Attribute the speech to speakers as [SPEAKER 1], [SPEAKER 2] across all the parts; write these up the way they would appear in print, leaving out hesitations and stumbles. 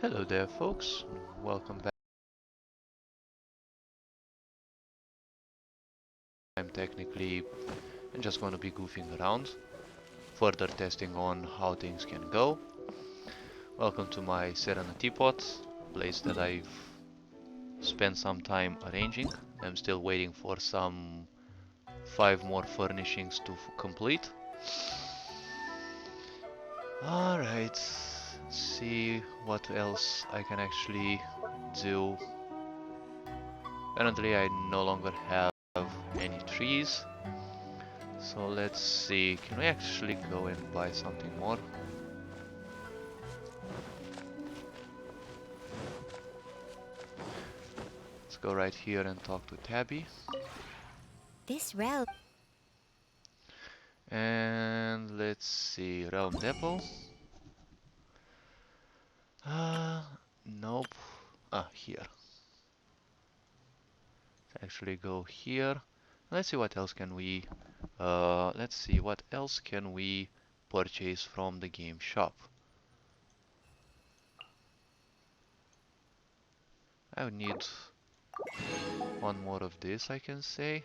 [SPEAKER 1] Hello there folks, welcome back. I'm just going to be goofing around, further testing on how things can go. Welcome to my Serenitea Pot, place that I've spent some time arranging. I'm still waiting for some 5 more furnishings to complete. Alright, see what else I can actually do. Apparently I no longer have any trees. So let's see, can we actually go and buy something more? Let's go right here and talk to Tabby.
[SPEAKER 2] This realm.
[SPEAKER 1] And let's see, Realm Depot. Nope. Here. Let's actually go here. Let's see what else can we purchase from the game shop. I would need one more of this, I can say.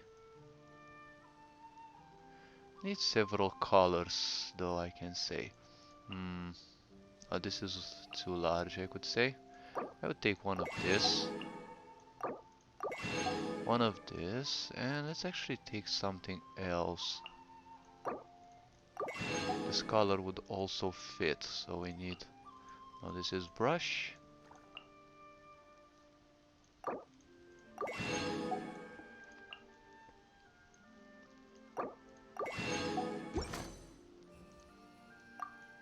[SPEAKER 1] Need several colors though, I can say. This is too large, I could say. I would take one of this, and let's actually take something else. This color would also fit, so we need... Oh, this is brush.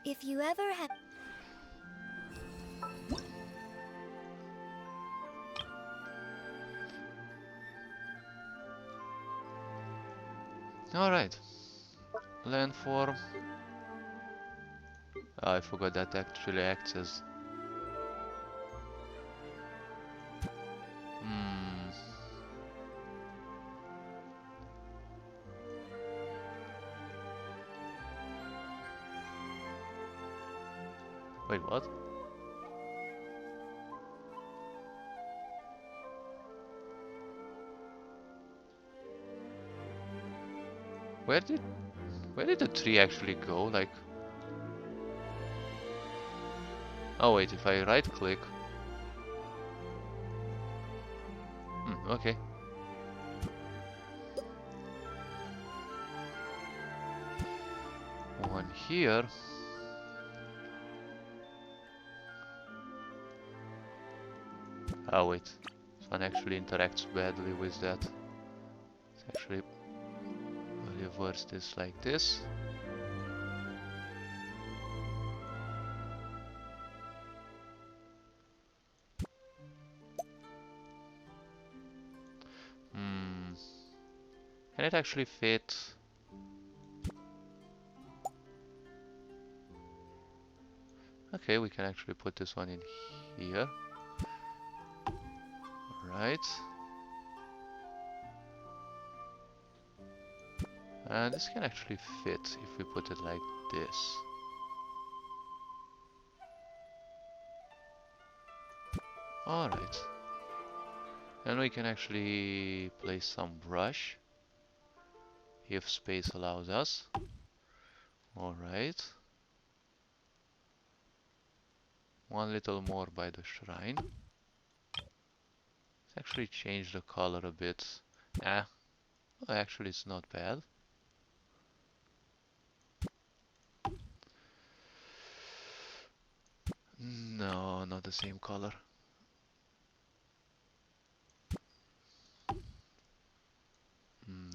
[SPEAKER 2] If you ever have.
[SPEAKER 1] Alright. Landform. I forgot that actually acts as... Wait, what? Where did the tree actually go? Like... Oh wait, if I right click... okay. One here. Oh wait, this one actually interacts badly with that. Let's actually reverse this like this. Can it actually fit? Okay, we can actually put this one in here. Right. And this can actually fit if we put it like this. Alright. And we can actually place some brush if space allows us. Alright. One little more by the shrine. Let's actually change the color a bit. Well, actually it's not bad. No, not the same color.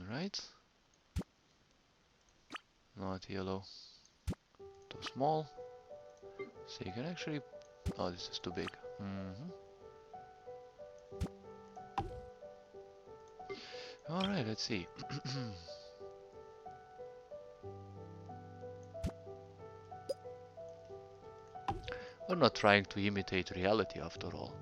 [SPEAKER 1] Right. Not yellow. Too small. So you can actually... Oh, this is too big. Alright, let's see. We're not trying to imitate reality after all.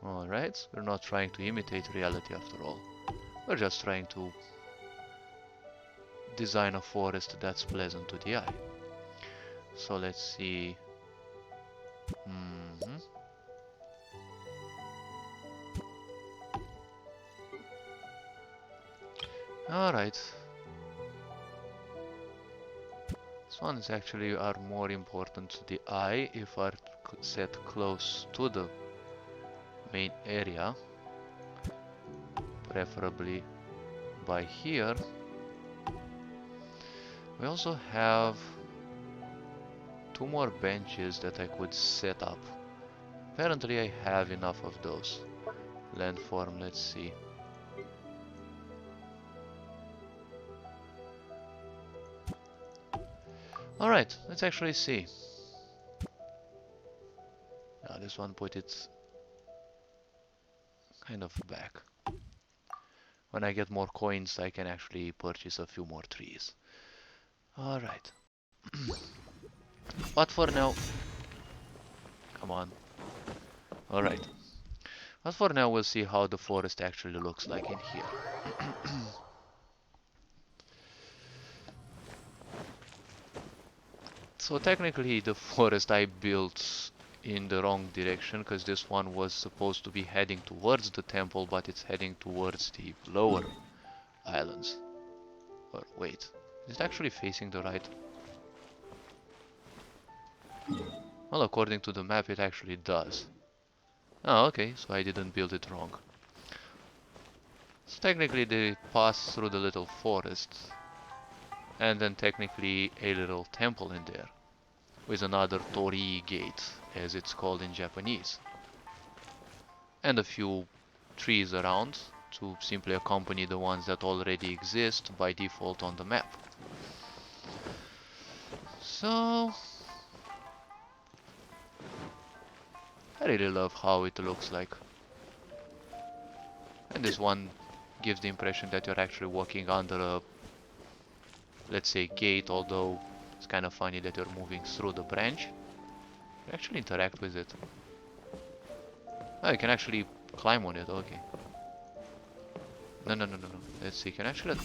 [SPEAKER 1] Alright, we're not trying to imitate reality after all. We're just trying to design a forest that's pleasant to the eye. So let's see. Alright. These ones actually are more important to the eye if are set close to the main area. Preferably by here. We also have 2 more benches that I could set up. Apparently I have enough of those. Landform, let's see. Alright, let's actually see. Now this one put it kind of back. When I get more coins I can actually purchase a few more trees. Alright. But for now... Come on. Alright. But for now we'll see how the forest actually looks like in here. So technically the forest I built in the wrong direction, because this one was supposed to be heading towards the temple, but it's heading towards the lower islands. Or wait, is it actually facing the right? Well, according to the map it actually does. Oh, okay, so I didn't build it wrong. So technically they pass through the little forest, and then technically a little temple in there, with another torii gate, as it's called in Japanese. And a few trees around to simply accompany the ones that already exist by default on the map. So... I really love how it looks like. And this one gives the impression that you're actually walking under a, let's say, gate, although it's kind of funny that you're moving through the branch. You actually interact with it. Oh, you can actually climb on it, okay. No. Let's see, can I actually...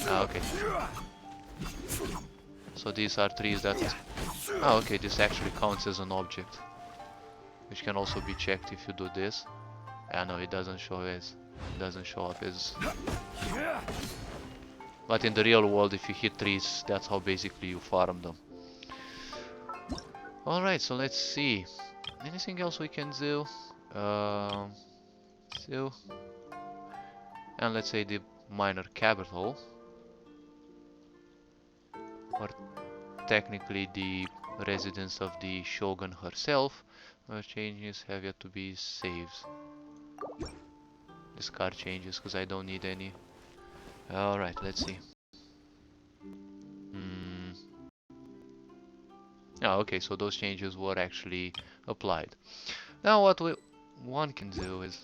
[SPEAKER 1] Ah, okay. So these are trees that... Ah, okay, this actually counts as an object. Which can also be checked if you do this. Ah, no, it doesn't show as... It doesn't show up as... But in the real world, if you hit trees, that's how basically you farm them. Alright, so let's see. Anything else we can do? And let's say the minor capital. Or technically the residence of the Shogun herself. Changes have yet to be saved. Discard changes because I don't need any. Alright, let's see. Oh, okay, so those changes were actually applied. Now what one can do is...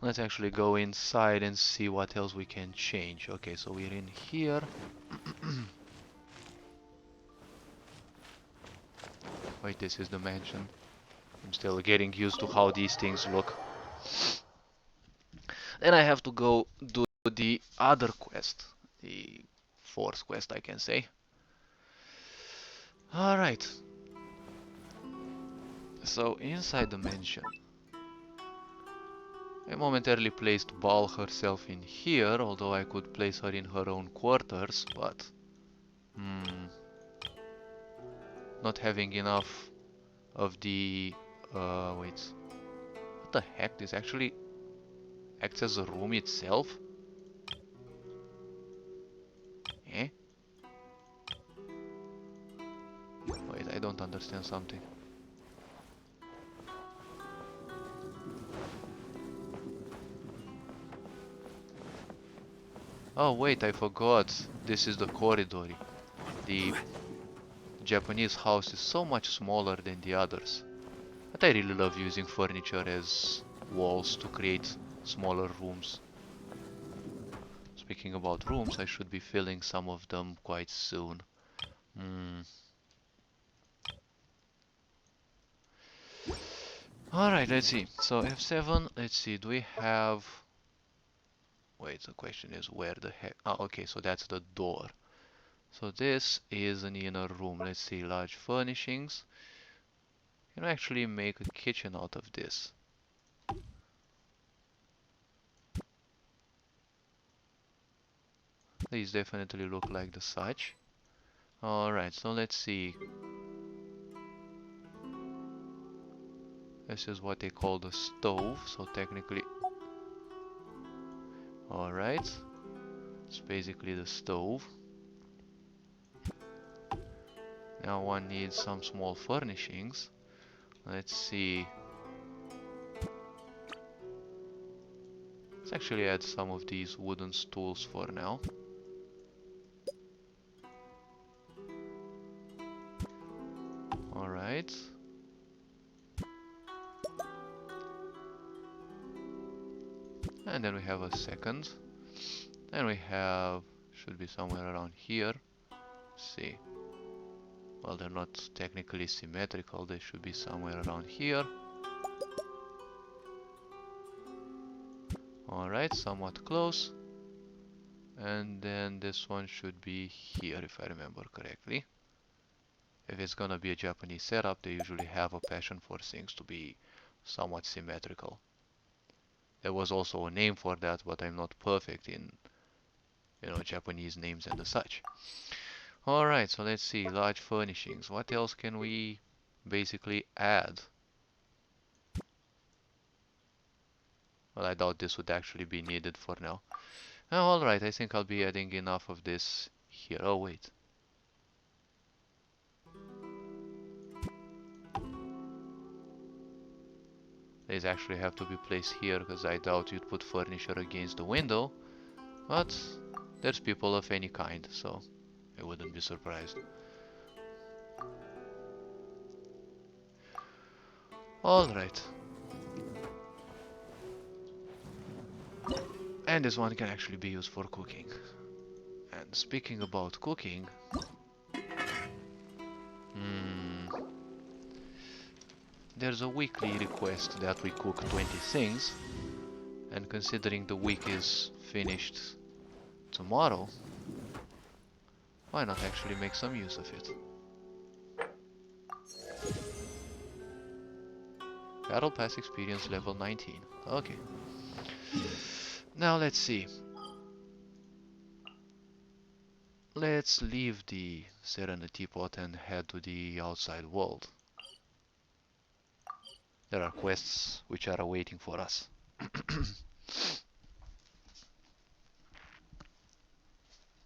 [SPEAKER 1] Let's actually go inside and see what else we can change. Okay, so we're in here. Wait, this is the mansion. I'm still getting used to how these things look. Then I have to go do the other quest. The fourth quest, I can say. Alright. So, inside the mansion. I momentarily placed Bal herself in here, although I could place her in her own quarters, but... not having enough of the... wait. What the heck? This actually acts as a room itself? Eh? Wait, I don't understand something. Oh wait, I forgot. This is the corridor. The Japanese house is so much smaller than the others. But I really love using furniture as walls to create smaller rooms. Speaking about rooms, I should be filling some of them quite soon. Hmm. Alright, let's see. So F7, let's see, do we have... Wait, the question is where the heck... Ah, okay, so that's the door. So this is an inner room. Let's see, large furnishings. You can actually make a kitchen out of this. These definitely look like the such. Alright, so let's see. This is what they call the stove, so technically... Alright, it's basically the stove. Now one needs some small furnishings. Let's see. Let's actually add some of these wooden stools for now. Alright. And then we have a second. Then we have, should be somewhere around here. Let's see. Well, they're not technically symmetrical, they should be somewhere around here. Alright, somewhat close. And then this one should be here, if I remember correctly. If it's gonna be a Japanese setup, they usually have a passion for things to be somewhat symmetrical. There was also a name for that, but I'm not perfect in, Japanese names and the such. Alright, so let's see, large furnishings. What else can we basically add? Well, I doubt this would actually be needed for now. Alright, I think I'll be adding enough of this here. Oh, wait. These actually have to be placed here, because I doubt you'd put furniture against the window. But there's people of any kind, so I wouldn't be surprised. Alright. And this one can actually be used for cooking. And speaking about cooking... there's a weekly request that we cook 20 things. And considering the week is finished tomorrow, why not actually make some use of it? Battle Pass experience level 19. Okay. Now let's see. Let's leave the Serenitea Pot and head to the outside world. There are quests which are awaiting for us.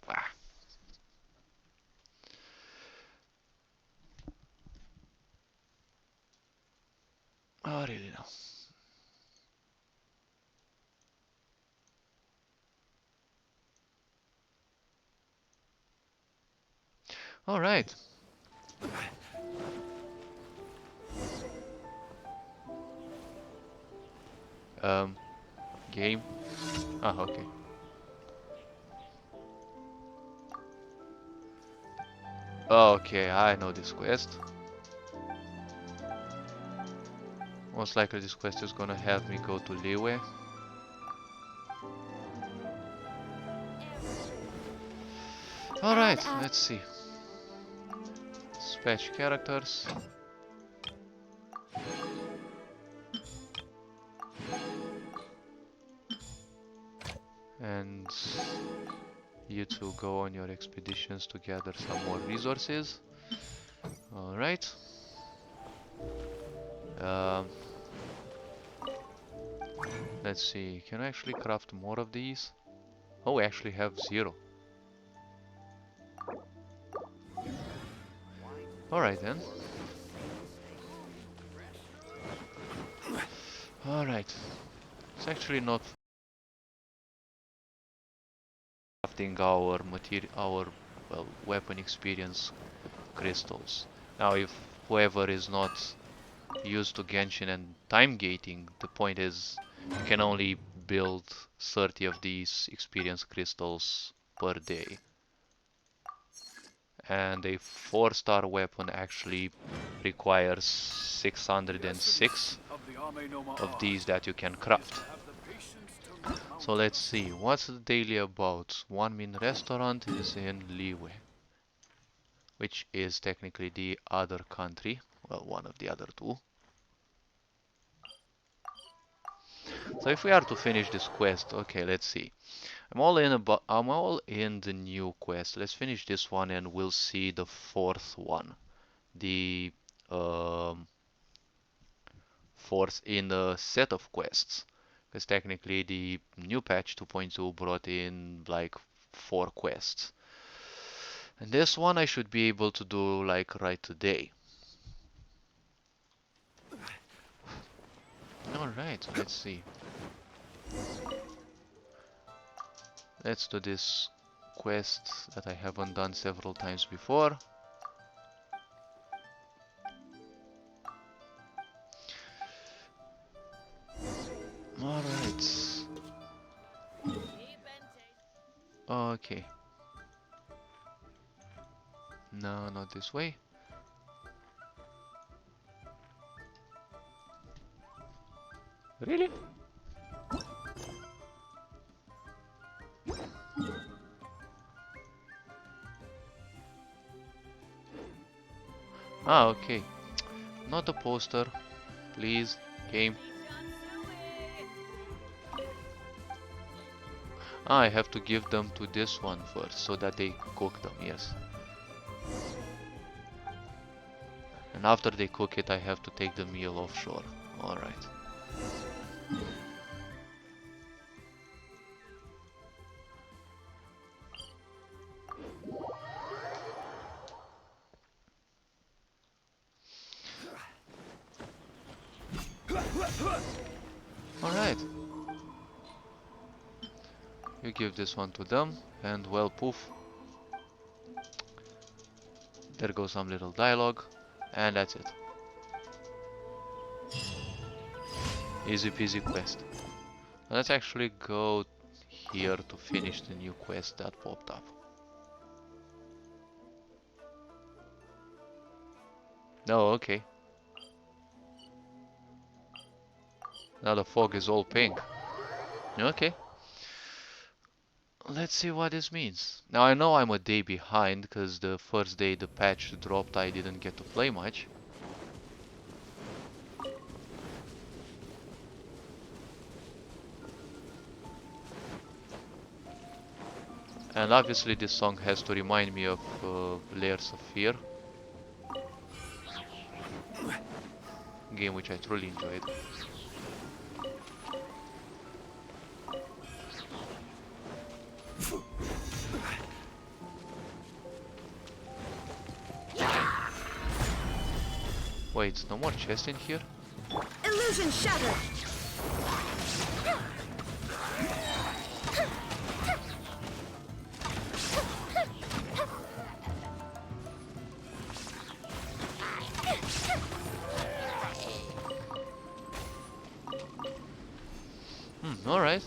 [SPEAKER 1] Ah. Oh, really now. Alright. Game. Ah, okay. Okay, I know this quest. Most likely this quest is gonna have me go to Liyue. Alright, let's see. Dispatch characters. And you two go on your expeditions to gather some more resources. Alright. Let's see, can I actually craft more of these? Oh, we actually have 0. Alright then. Alright. It's actually not crafting our weapon experience crystals. Now if whoever is not used to Genshin and time gating, the point is you can only build 30 of these experience crystals per day. and a 4-star weapon actually requires 606 of these that you can craft. So let's see, what's the daily about? One Min restaurant is in Liwe, which is technically the other country, well, one of the other two. So if we are to finish this quest, okay, let's see. I'm all in the new quest. Let's finish this one and we'll see the fourth one. The um, fourth in a set of quests. Because technically the new patch 2.2 brought in like 4 quests. And this one I should be able to do like right today. Alright, let's see. Let's do this quest that I haven't done several times before. Alright. Okay. No, not this way. Really? Ah, okay. Not a poster. Please, game. Ah, I have to give them to this one first, so that they cook them, yes. And after they cook it, I have to take the meal offshore. Alright. Alright. You give this one to them, and well, poof. There goes some little dialogue, and that's it. Easy peasy quest. Let's actually go here to finish the new quest that popped up. No, okay. Now the fog is all pink. Okay. Let's see what this means. Now I know I'm a day behind, because the first day the patch dropped I didn't get to play much. And obviously this song has to remind me of Layers of Fear. Game which I truly enjoyed. Wait, no more chest in here?
[SPEAKER 3] Illusion shattered.
[SPEAKER 1] Alright.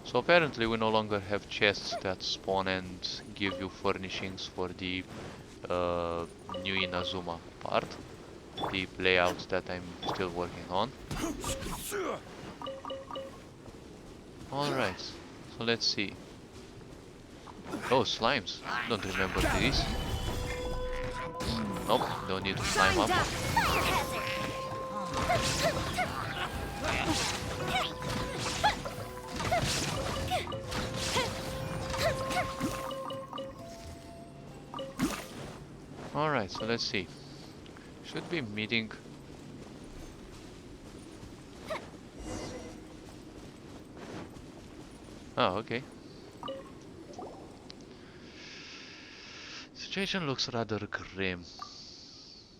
[SPEAKER 1] So apparently we no longer have chests that spawn and give you furnishings for the new Inazuma part. The layout that I'm still working on. Alright, so let's see. Oh, slimes. Don't remember these. Nope, don't need to climb up. Alright, so let's see. Should be meeting. Oh, okay. Situation looks rather grim.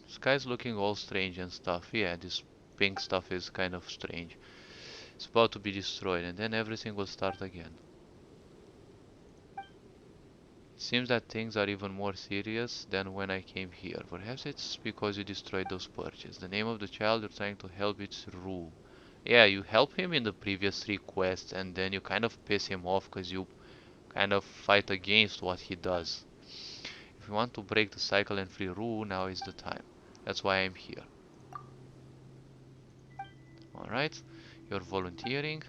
[SPEAKER 1] Sky's looking all strange and stuff. Yeah, this pink stuff is kind of strange. It's about to be destroyed and then everything will start again. It seems that things are even more serious than when I came here. Perhaps it's because you destroyed those perches. The name of the child you're trying to help is Rue. Yeah, you help him in the previous 3 quests and then you kind of piss him off because you kind of fight against what he does. If you want to break the cycle and free Rue, now is the time. That's why I'm here. Alright, you're volunteering.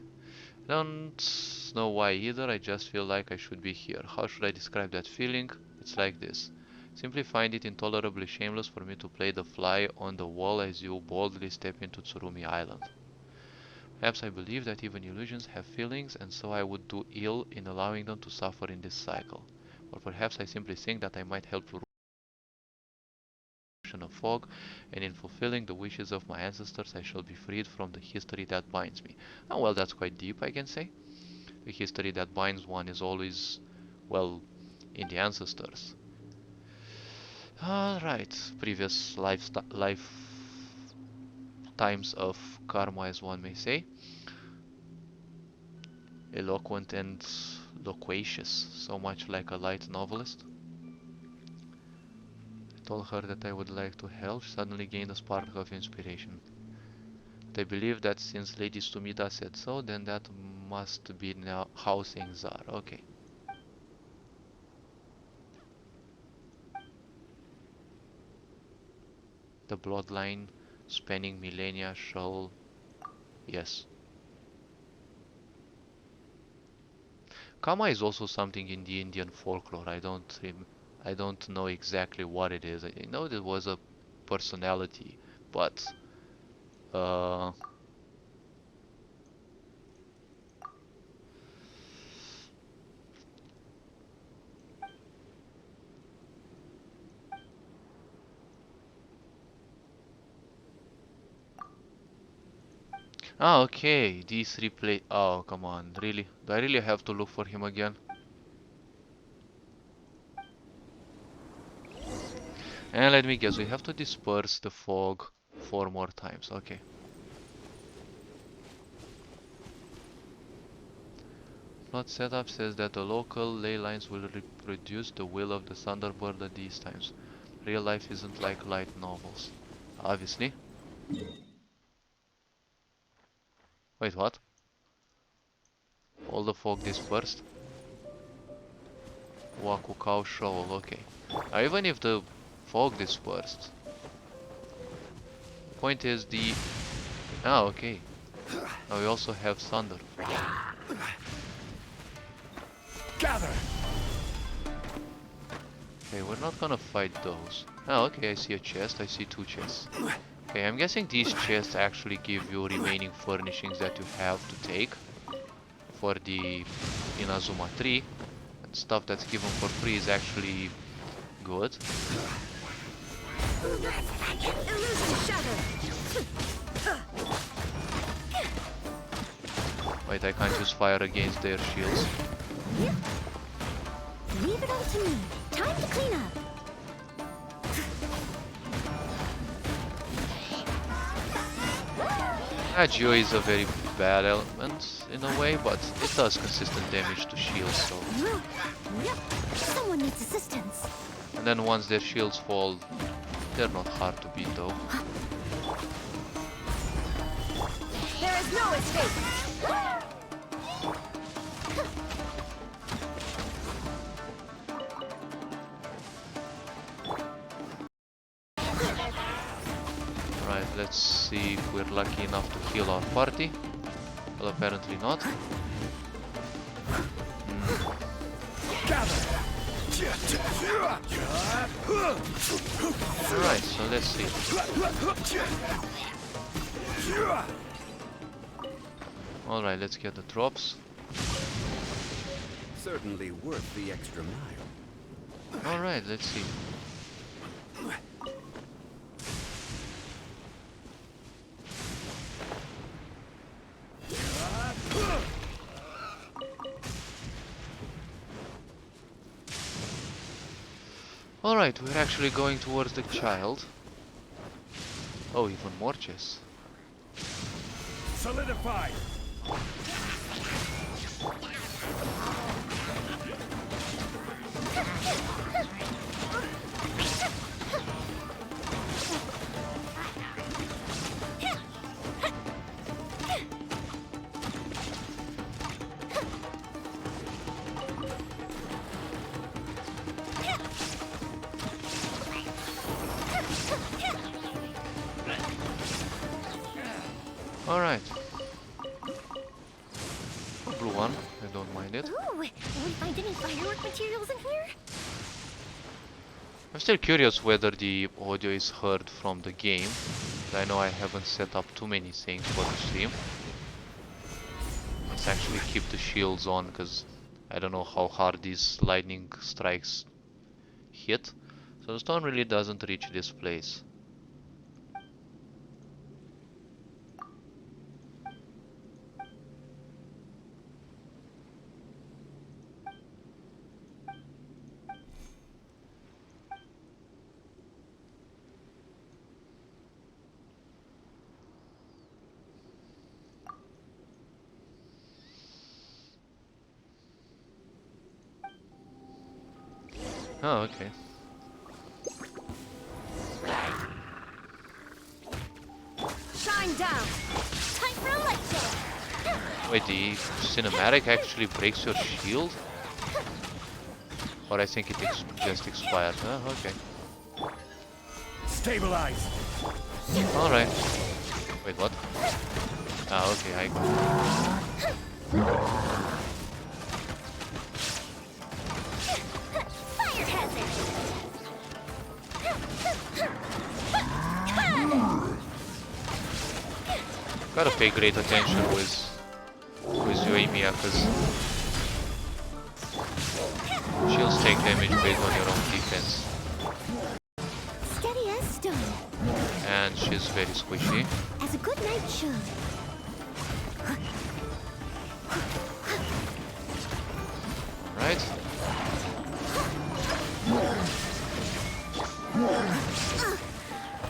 [SPEAKER 1] Don't know why either, I just feel like I should be here. How should I describe that feeling? It's like this. Simply find it intolerably shameless for me to play the fly on the wall as you boldly step into Tsurumi Island. Perhaps I believe that even illusions have feelings, and so I would do ill in allowing them to suffer in this cycle. Or perhaps I simply think that I might help to of fog, and in fulfilling the wishes of my ancestors I shall be freed from the history that binds me. Oh well, that's quite deep, I can say. The history that binds one is always, well, in the ancestors. Alright, previous lifetimes of karma, as one may say. Eloquent and loquacious, so much like a light novelist. I told her that I would like to help. She suddenly gained a spark of inspiration. But I believe that since Lady Sumida said so, then that must be now how things are. Okay. The bloodline spanning millennia shall... Yes. Kama is also something in the Indian folklore. I don't know exactly what it is. I know there was a personality, but uh ah, okay. These three play. Oh, come on. Really? Do I really have to look for him again? And let me guess, we have to disperse the fog 4 more times. Okay. Plot setup says that the local ley lines will reproduce the will of the Thunderbird at these times. Real life isn't like light novels. Obviously. Wait, what? All the fog dispersed? Wakukao shovel, okay. Now, even if the fog dispersed, the point is the... Ah, okay. Now we also have thunder.
[SPEAKER 4] Gather.
[SPEAKER 1] Okay, we're not gonna fight those. Oh, okay, I see a chest. I see 2 chests. Okay, I'm guessing these chests actually give you remaining furnishings that you have to take for the Inazuma tree. And stuff that's given for free is actually good.
[SPEAKER 3] Illusion shatter.
[SPEAKER 1] Wait, I can't use fire against their shields.
[SPEAKER 2] Leave it all to me. Time to clean up.
[SPEAKER 1] Agio is a very bad element in a way, but it does consistent damage to shields, so...
[SPEAKER 2] Someone needs assistance.
[SPEAKER 1] And then once their shields fall, they're not hard to beat though.
[SPEAKER 3] There is no escape.
[SPEAKER 1] Right, let's see if we're lucky enough to heal our party. Well, apparently not. Alright, so let's see. Alright, let's get the drops.
[SPEAKER 4] Certainly worth the extra mile.
[SPEAKER 1] Alright, let's see. Alright, we're actually going towards the child. Oh, even more chests.
[SPEAKER 4] Solidify.
[SPEAKER 1] Alright. Blue one, I don't mind it.
[SPEAKER 2] Ooh, will we find any firework materials in here?
[SPEAKER 1] I'm still curious whether the audio is heard from the game. I know I haven't set up too many things for the stream. Let's actually keep the shields on, because I don't know how hard these lightning strikes hit. So the stone really doesn't reach this place. Oh, okay.
[SPEAKER 3] Shine down.
[SPEAKER 2] Time for a light show!
[SPEAKER 1] Wait, the cinematic actually breaks your shield? Or I think it just expired. Oh, okay.
[SPEAKER 4] Stabilize.
[SPEAKER 1] Alright. Wait, what? Ah, okay, I got
[SPEAKER 2] Fire hazard!
[SPEAKER 1] it. Gotta pay great attention with Yoimiya, because shields take damage based on your own defense.
[SPEAKER 2] Steady as stone,
[SPEAKER 1] And she's very squishy.
[SPEAKER 2] as a good knight should.
[SPEAKER 1] Right?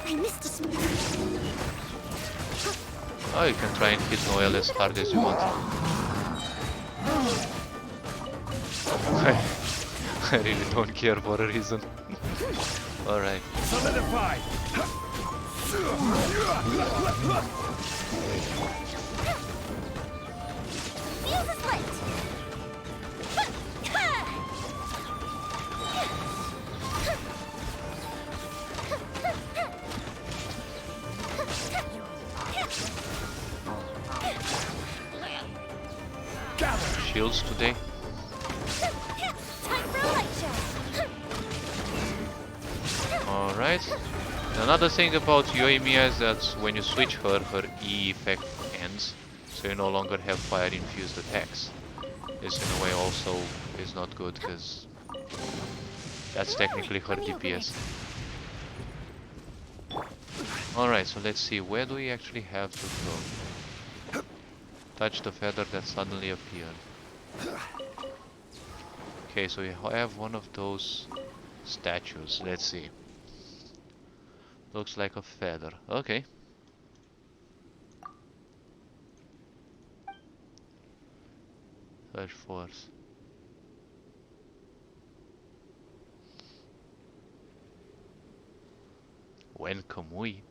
[SPEAKER 2] I missed a sm-
[SPEAKER 1] Oh, you can try and hit Noel as hard as you want. I really don't care for a reason. Alright.
[SPEAKER 4] Solidify.
[SPEAKER 2] Fuse is lit!
[SPEAKER 4] Gather.
[SPEAKER 1] Shields today.
[SPEAKER 2] Time for a light show!
[SPEAKER 1] Alright. Another thing about Yoimiya is that when you switch her, her E effect ends. So you no longer have fire infused attacks. This in a way also is not good, because that's technically her DPS. Alright, so let's see, where do we actually have to go? Touch the feather that suddenly appeared. Okay, so we have one of those statues. Let's see. Looks like a feather. Okay. Search force. When Kamui.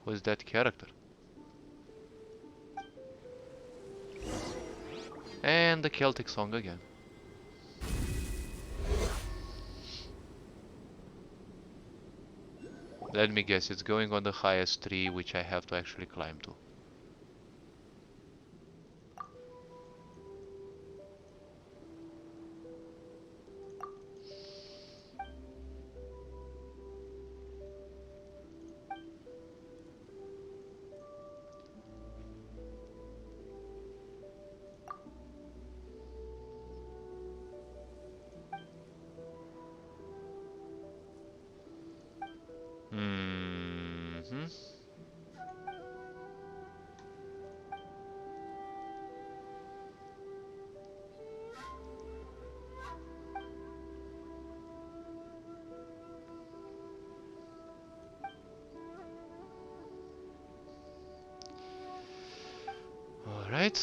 [SPEAKER 1] Who is that character? And the Celtic song again. Let me guess, it's going on the highest tree, which I have to actually climb to. Mm-hmm. All right.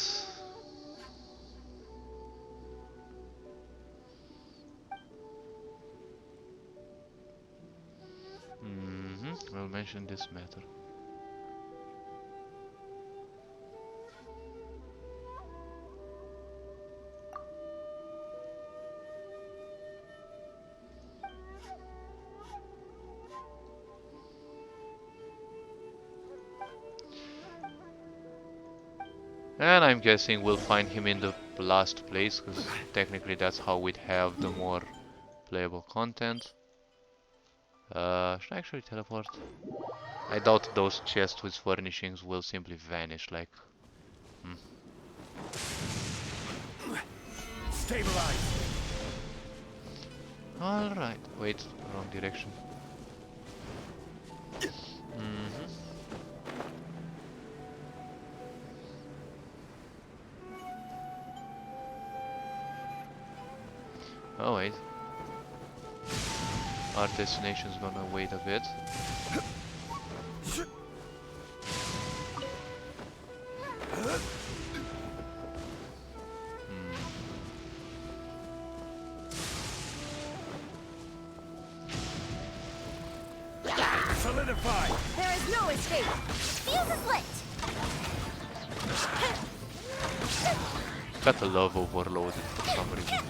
[SPEAKER 1] We'll mention this matter. And I'm guessing we'll find him in the last place, because technically that's how we'd have the more playable content. Should I actually teleport? I doubt those chests with furnishings will simply vanish, like...
[SPEAKER 4] Stabilize.
[SPEAKER 1] Alright, wait, wrong direction. Oh wait. Our destination's gonna wait a bit.
[SPEAKER 4] Solidify.
[SPEAKER 3] There is no escape.
[SPEAKER 2] Fuse is lit.
[SPEAKER 1] Got the love overloaded for some reason.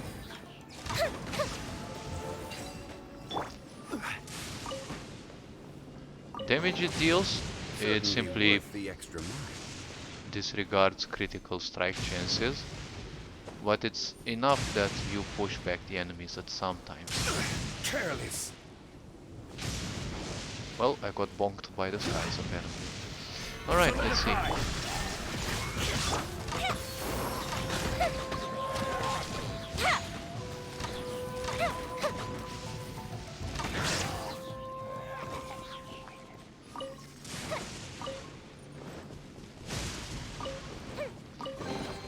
[SPEAKER 1] Damage it deals, it simply
[SPEAKER 4] the extra mile.
[SPEAKER 1] disregards critical strike chances, but it's enough that you push back the enemies at some times.
[SPEAKER 4] Careless.
[SPEAKER 1] Well, I got bonked by the skies apparently. Alright, let's see.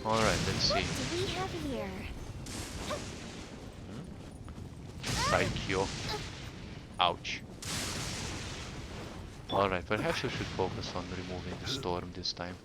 [SPEAKER 1] Alright, let's see.
[SPEAKER 2] What do we have here?
[SPEAKER 1] Psycho. Ouch. Alright, perhaps we should focus on removing the storm this time.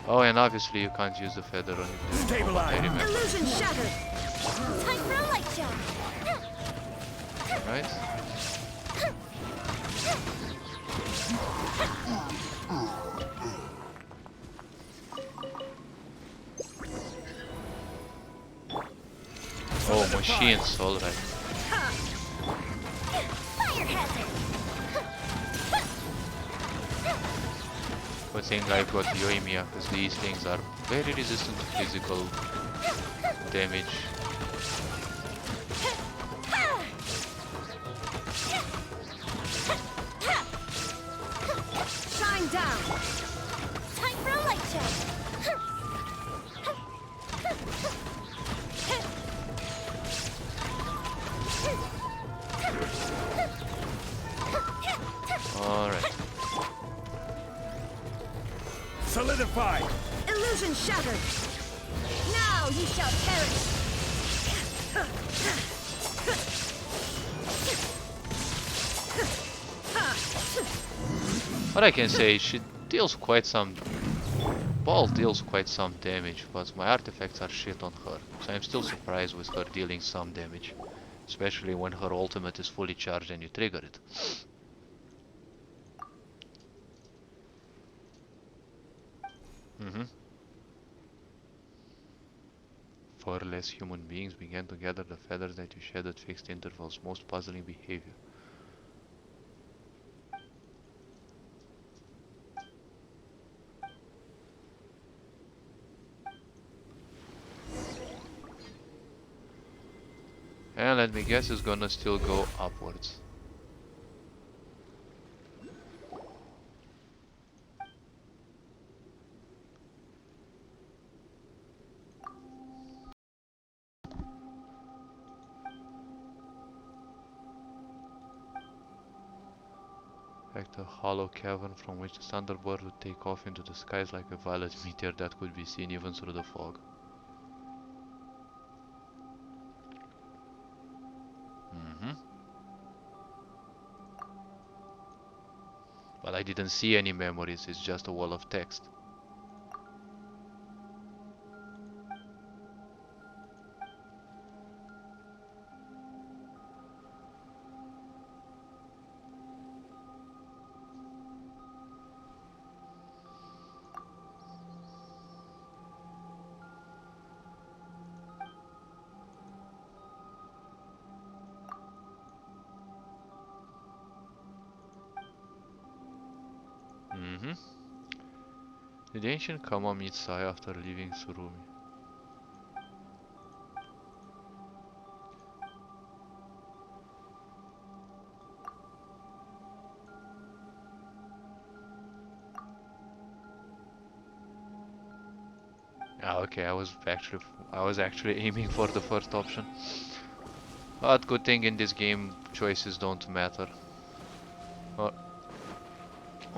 [SPEAKER 1] Oh, and obviously you can't use the feather on it.
[SPEAKER 4] Stabilize.
[SPEAKER 1] I remember,
[SPEAKER 3] Illusion shattered.
[SPEAKER 2] Time for a light show.
[SPEAKER 1] right? Oh, machines, alright.
[SPEAKER 2] Fire hazard.
[SPEAKER 1] Good thing I've got Yoimiya, because these things are very resistant to physical damage.
[SPEAKER 3] Shine down.
[SPEAKER 2] Time for a light show.
[SPEAKER 1] Alright.
[SPEAKER 4] Solidify.
[SPEAKER 3] Illusion shattered. Now you shall perish.
[SPEAKER 1] What I can say, she deals quite some... Ball deals quite some damage, but my artifacts are shit on her. So I'm still surprised with her dealing some damage. Especially when her ultimate is fully charged and you trigger it. Far less human beings began to gather the feathers that you shed at fixed intervals. Most puzzling behavior. And let me guess, it's gonna still go upwards. Like a hollow cavern from which the thunderbird would take off into the skies like a violet meteor that could be seen even through the fog. But I didn't see any memories, it's just a wall of text. Mm-hmm. Did ancient Kama meet Sai after leaving Surumi? Ah, okay, I was actually aiming for the first option. But good thing in this game choices don't matter. Or,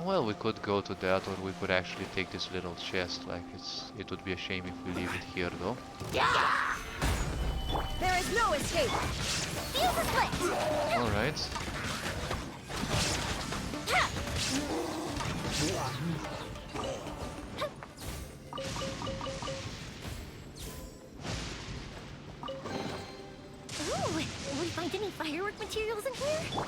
[SPEAKER 1] well, we could go to that, or we could actually take this little chest. Like it would be a shame if we leave it here, though.
[SPEAKER 3] There is no escape.
[SPEAKER 2] Feel the split.
[SPEAKER 1] All right.
[SPEAKER 2] Ooh, will we find any firework materials in here?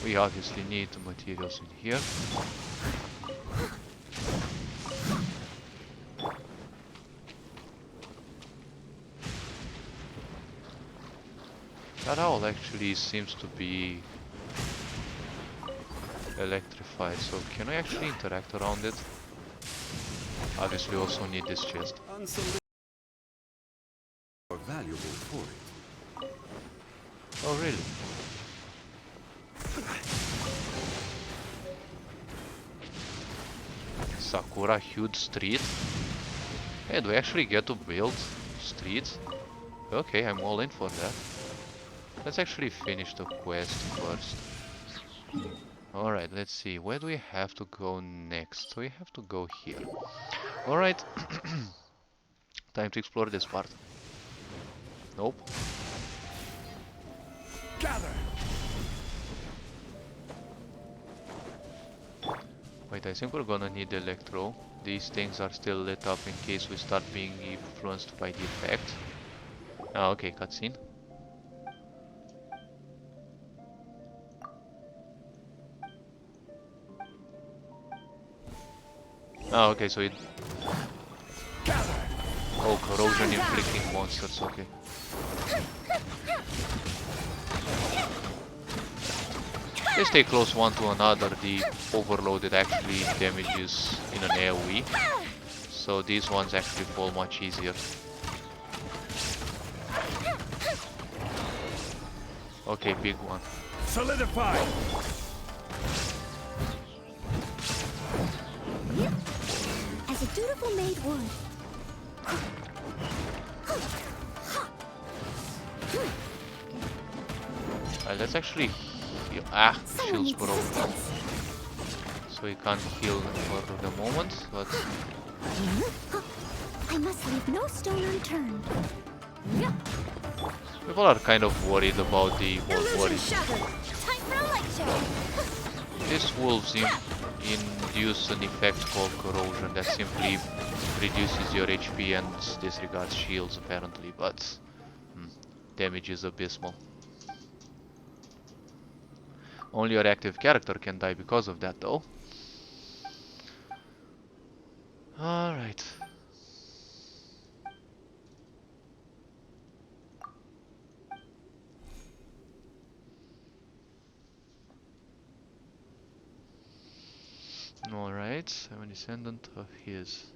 [SPEAKER 1] We obviously need the materials in here. That owl actually seems to be electrified, so can I actually interact around it? Obviously also need this chest.
[SPEAKER 4] Unsolicited or valuable for it.
[SPEAKER 1] Oh really? Sakura huge street? Hey, do I actually get to build streets? Okay, I'm all in for that. Let's actually finish the quest first. Alright, let's see. Where do we have to go next? We have to go here. Alright. Time to explore this part. Nope.
[SPEAKER 4] Gather.
[SPEAKER 1] Wait, I think we're gonna need electro. These things are still lit up in case we start being influenced by the effect. Ah, okay, cutscene. Ah, okay, so it... Oh, corrosion inflicting monsters, okay. They stay close one to another, the overloaded actually damages in an AoE. So these ones actually fall much easier. Okay, big one.
[SPEAKER 4] Solidify.
[SPEAKER 2] As a dutiful maid would.
[SPEAKER 1] Let's actually heal. Ah,
[SPEAKER 2] Someone
[SPEAKER 1] shields
[SPEAKER 2] needs
[SPEAKER 1] broke.
[SPEAKER 2] assistance.
[SPEAKER 1] So we can't heal for the moment, but
[SPEAKER 2] I must leave no stone unturned.
[SPEAKER 1] people are kind of worried about the wolf
[SPEAKER 3] Illusion
[SPEAKER 1] worries.
[SPEAKER 3] shattered.
[SPEAKER 2] Time for a light show.
[SPEAKER 1] These wolves induce an effect called corrosion that simply reduces your HP and disregards shields apparently, but damage is abysmal. Only your active character can die because of that though. Alright. Alright, I'm a descendant of his.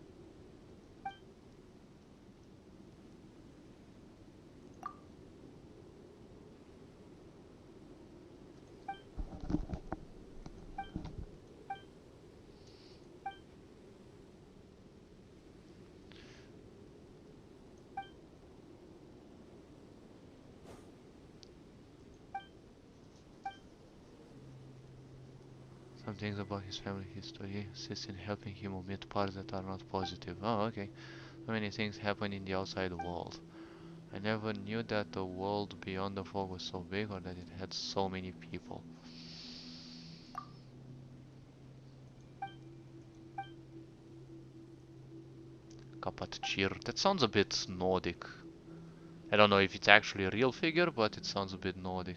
[SPEAKER 1] Some things about his family history assist in helping him omit parts that are not positive. Oh, okay. So many things happen in the outside world. I never knew that the world beyond the fog was so big or that it had so many people. Kapatchir. That sounds a bit Nordic. I don't know if it's actually a real figure, but it sounds a bit Nordic.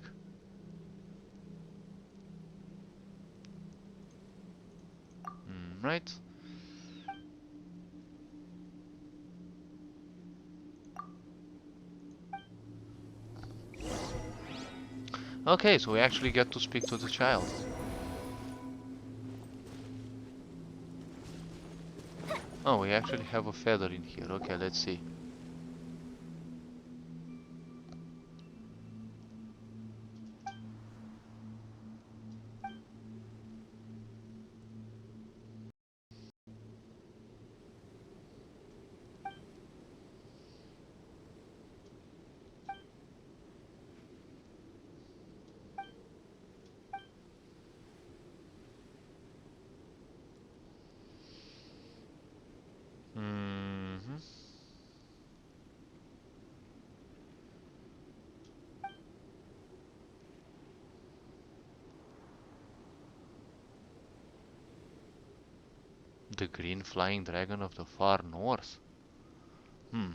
[SPEAKER 1] Right. Okay, so we actually get to speak to the child. Oh, we actually have a feather in here. Okay, let's see. Mm-hmm. The green flying dragon of the far north. Hmm.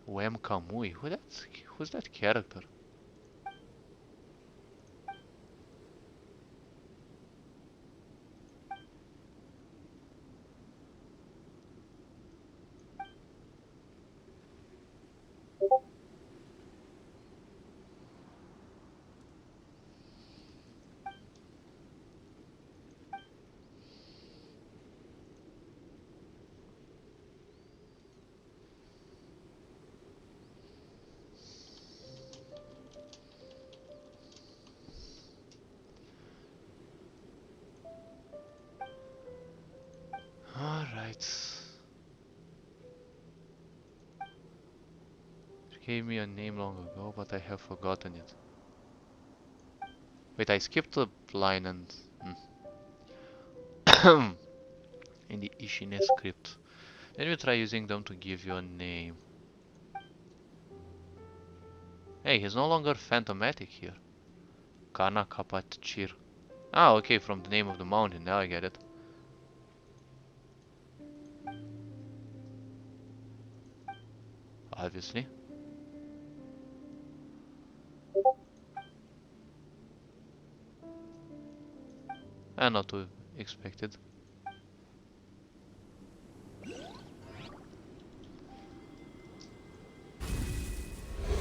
[SPEAKER 1] Wem Kamui. Who's that character? Alright. It gave me a name long ago, but I have forgotten it. Wait, I skipped a line and... in the Ishine script. Let me try using them to give you a name. Hey, he's no longer phantomatic here. Kana Kapat Chir. Ah, okay, from the name of the mountain. Now I get it. Obviously. And not to expected.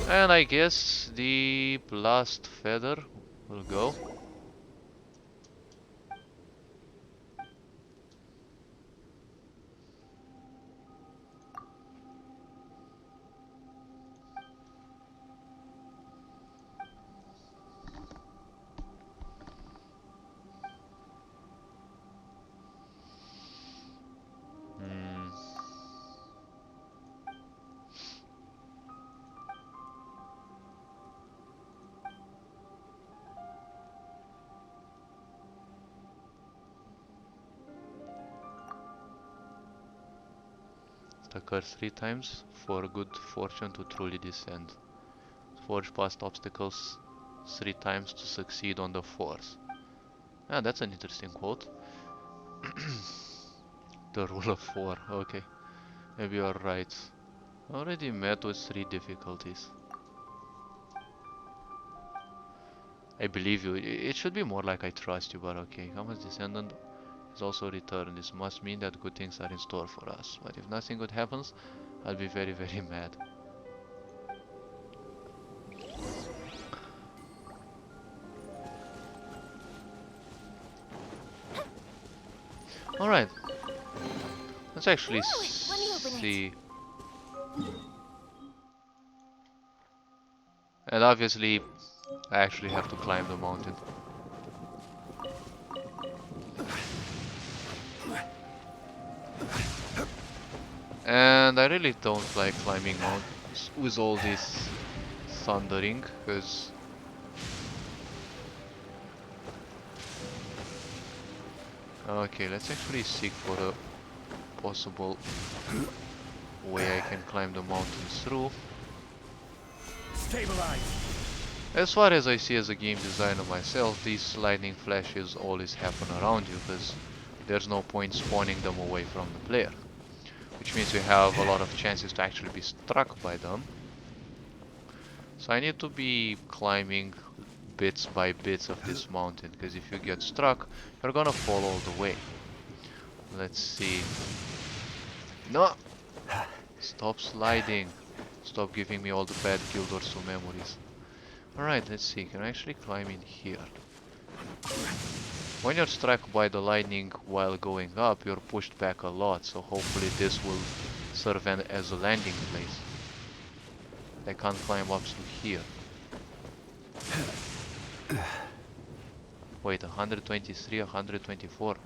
[SPEAKER 1] And I guess the blast feather will go. Hmm. It occurs 3 times for good fortune to truly descend. Forge past obstacles 3 times to succeed on the 4th. Ah, that's an interesting quote. The rule of 4, okay. Maybe you're right. Already met with 3 difficulties. I believe you. It should be more like I trust you, but okay. Kama's descendant has also returned. This must mean that good things are in store for us. But if nothing good happens, I'll be very, very mad. Alright. Let's actually
[SPEAKER 2] Wait, let me open it.
[SPEAKER 1] see. And obviously, I actually have to climb the mountain. And I really don't like climbing mountains with all this thundering, because okay, let's actually seek for a possible way I can climb the mountain through.
[SPEAKER 4] Stabilize.
[SPEAKER 1] As far as I see as a game designer myself, these lightning flashes always happen around you, because there's no point spawning them away from the player. Which means you have a lot of chances to actually be struck by them. So I need to be climbing bits by bits of this mountain, because if you get struck, you're gonna fall all the way. Let's see. No! Stop sliding. Stop giving me all the bad Guild Wars 2 memories. Alright, let's see. Can I actually climb in here? When you're struck by the lightning while going up, you're pushed back a lot, so hopefully this will serve as a landing place. I can't climb up to here. Wait, 123, 124.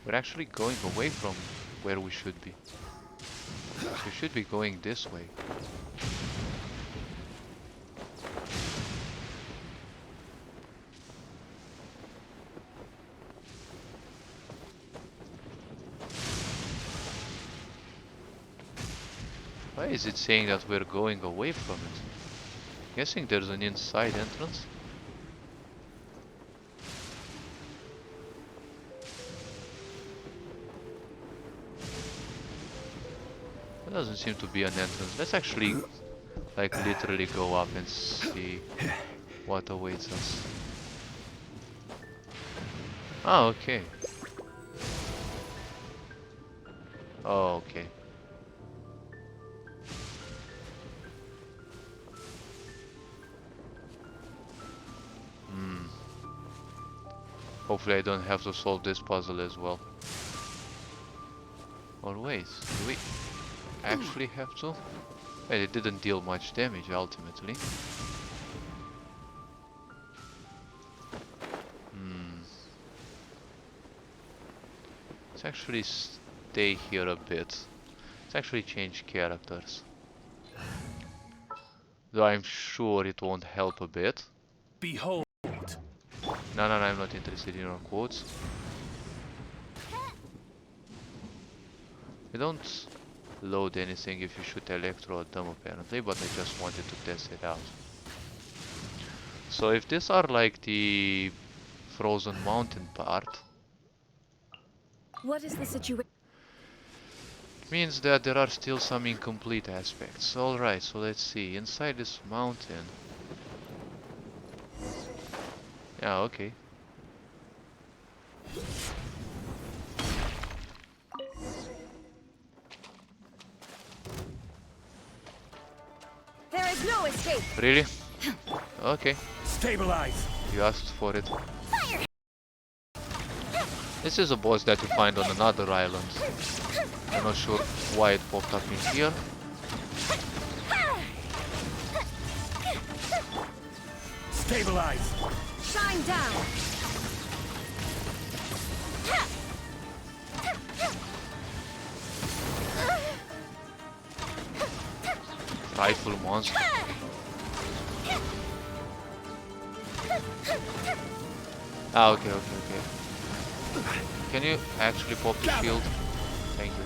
[SPEAKER 1] We're actually going away from where we should be. We should be going this way. Why is it saying that we're going away from it? Guessing there's an inside entrance. There doesn't seem to be an entrance. Let's actually, like, literally go up and see what awaits us. Ah, okay. Oh, okay. Hopefully I don't have to solve this puzzle as well. Or wait, do we actually have to? Wait, it didn't deal much damage ultimately. Let's actually stay here a bit. Let's actually change characters. Though I'm sure it won't help a bit.
[SPEAKER 4] Behold.
[SPEAKER 1] No, I'm not interested in your quotes. We don't load anything if you shoot electro at them apparently, but I just wanted to test it out. So if these are like the frozen mountain part,
[SPEAKER 3] What is the situation?
[SPEAKER 1] it means that there are still some incomplete aspects. Alright, so let's see. Inside this mountain. Yeah, okay.
[SPEAKER 3] There is no escape.
[SPEAKER 1] Really? Okay.
[SPEAKER 4] Stabilize.
[SPEAKER 1] You asked for it. This is a boss that you find on another island. I'm not sure why it popped up in here.
[SPEAKER 4] Stabilize.
[SPEAKER 3] Shine down.
[SPEAKER 1] Frightful monster. Ah, okay. Can you actually pop the shield? Thank you.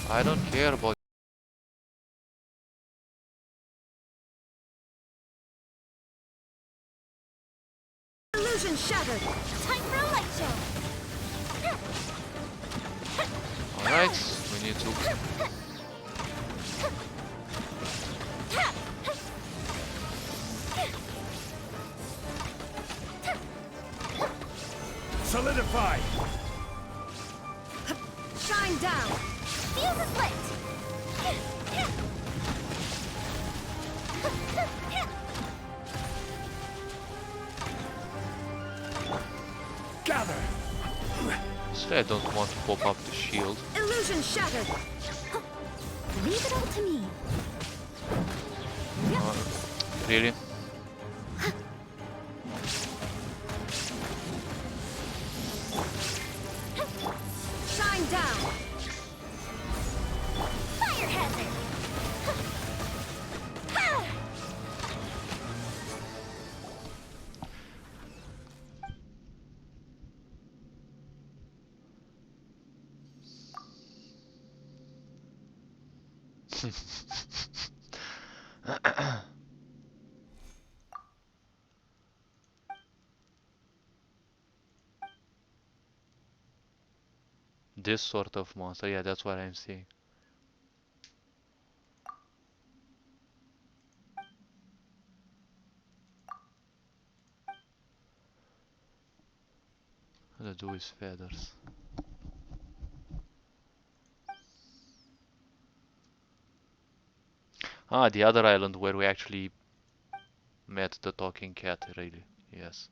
[SPEAKER 1] I don't care about
[SPEAKER 3] Illusion shattered.
[SPEAKER 2] Time for a light show.
[SPEAKER 1] Alright, we need to
[SPEAKER 4] Solidify.
[SPEAKER 3] Shine down.
[SPEAKER 2] Fuse is lit.
[SPEAKER 4] Gather.
[SPEAKER 1] Still, I don't want to pop up the shield.
[SPEAKER 3] Illusion shattered.
[SPEAKER 2] Leave it all to me.
[SPEAKER 1] Really?
[SPEAKER 3] Shine down.
[SPEAKER 2] Fire hazard.
[SPEAKER 1] this sort of monster. Yeah, that's what I'm seeing. Let's do his feathers. Ah, the other island where we actually met the talking cat, really. Yes.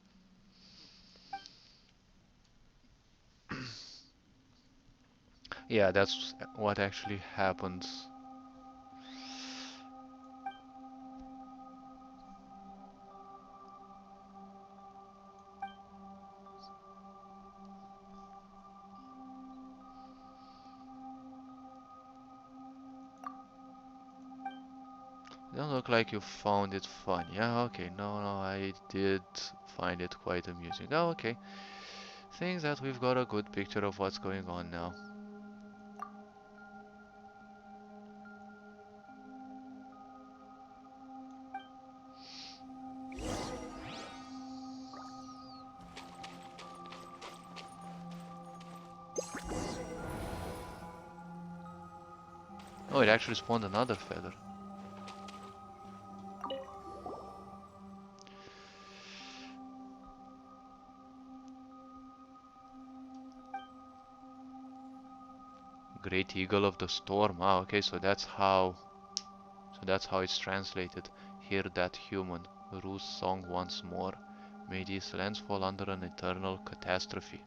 [SPEAKER 1] Yeah, that's what actually happens. Don't look like you found it fun. Yeah, okay. No, no, I did find it quite amusing. Oh, okay. Think that we've got a good picture of what's going on now. Oh, it actually spawned another feather. Great Eagle of the Storm. Ah, okay, so that's how it's translated. Hear that, human. Rue's song once more. May these lands fall under an eternal catastrophe.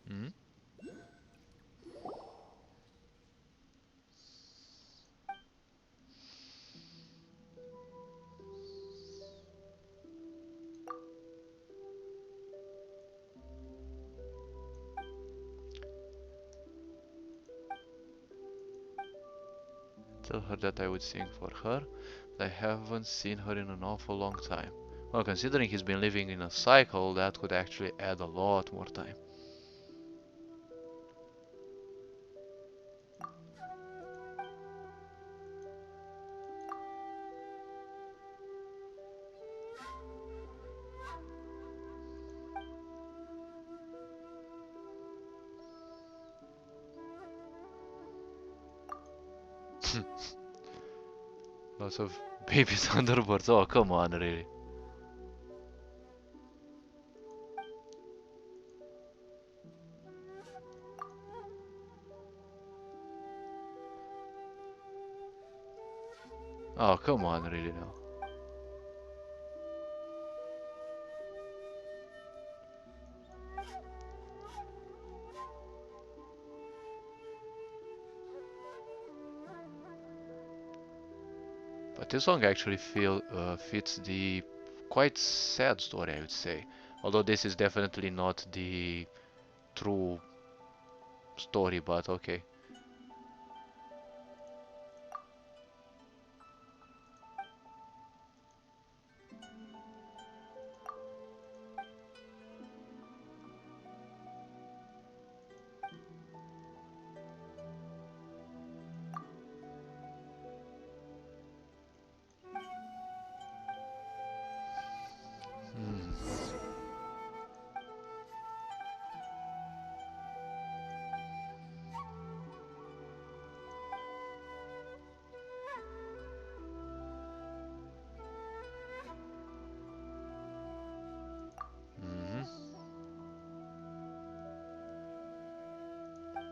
[SPEAKER 1] Hmm? Tell her that I would sing for her. I haven't seen her in an awful long time. Well, considering he's been living in a cycle, that could actually add a lot more time. Lots of baby thunderbirds. Oh, come on, really. Oh, come on, really now. But this song actually fits the quite sad story, I would say. Although this is definitely not the true story, but okay. Hmm. Hmm.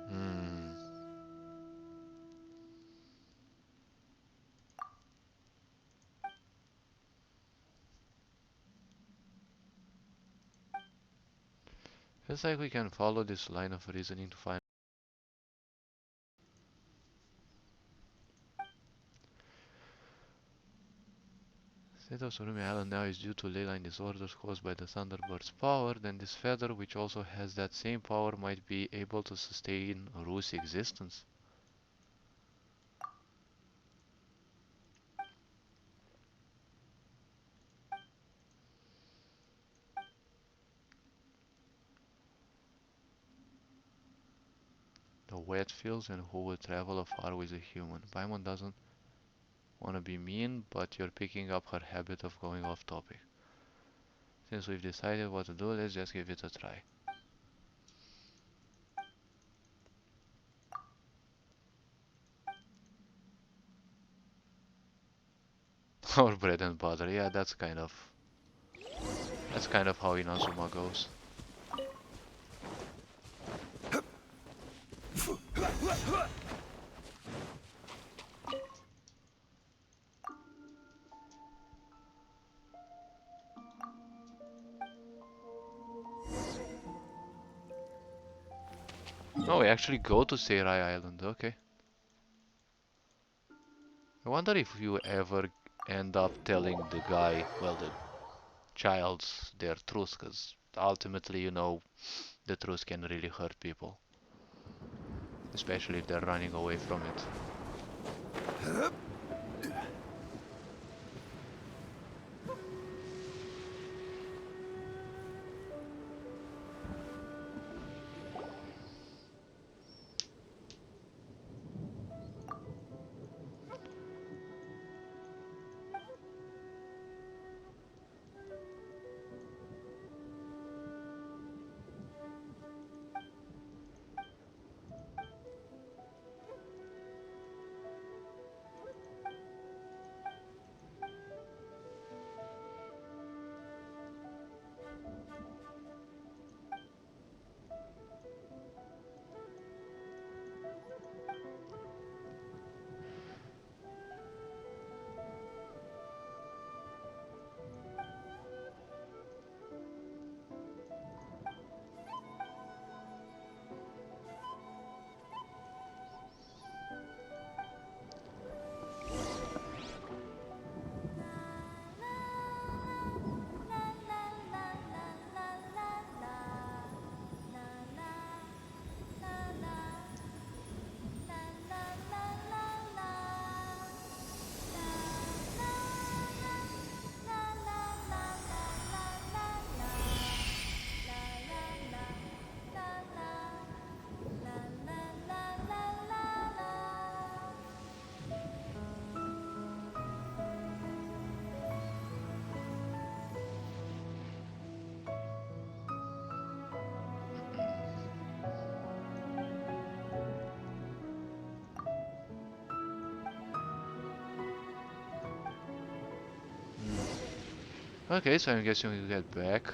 [SPEAKER 1] Hmm. Feels like we can follow this line of reasoning to find. State of Surumi Island now is due to leyline disorders caused by the Thunderbird's power, then this feather, which also has that same power, might be able to sustain Rue's existence. The wet fields and who would travel afar with a human. Paimon doesn't want to be mean, but you're picking up her habit of going off topic. Since we've decided what to do, let's just give it a try. Our bread and butter, yeah, that's kind of how Inazuma goes. Oh, we actually go to Seirai Island, okay. I wonder if you ever end up telling the guy, well, the childs, their truth, because ultimately, you know, the truth can really hurt people. Especially if they're running away from it. Okay, so I'm guessing we get back.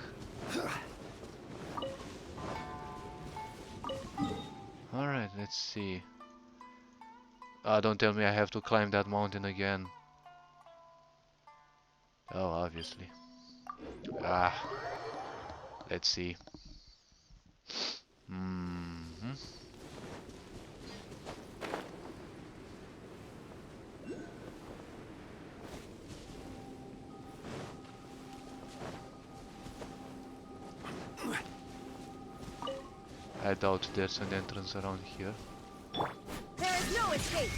[SPEAKER 1] Alright, let's see. Don't tell me I have to climb that mountain again. Oh, obviously. Ah, let's see. I doubt there's an entrance around here.
[SPEAKER 3] There is no escape.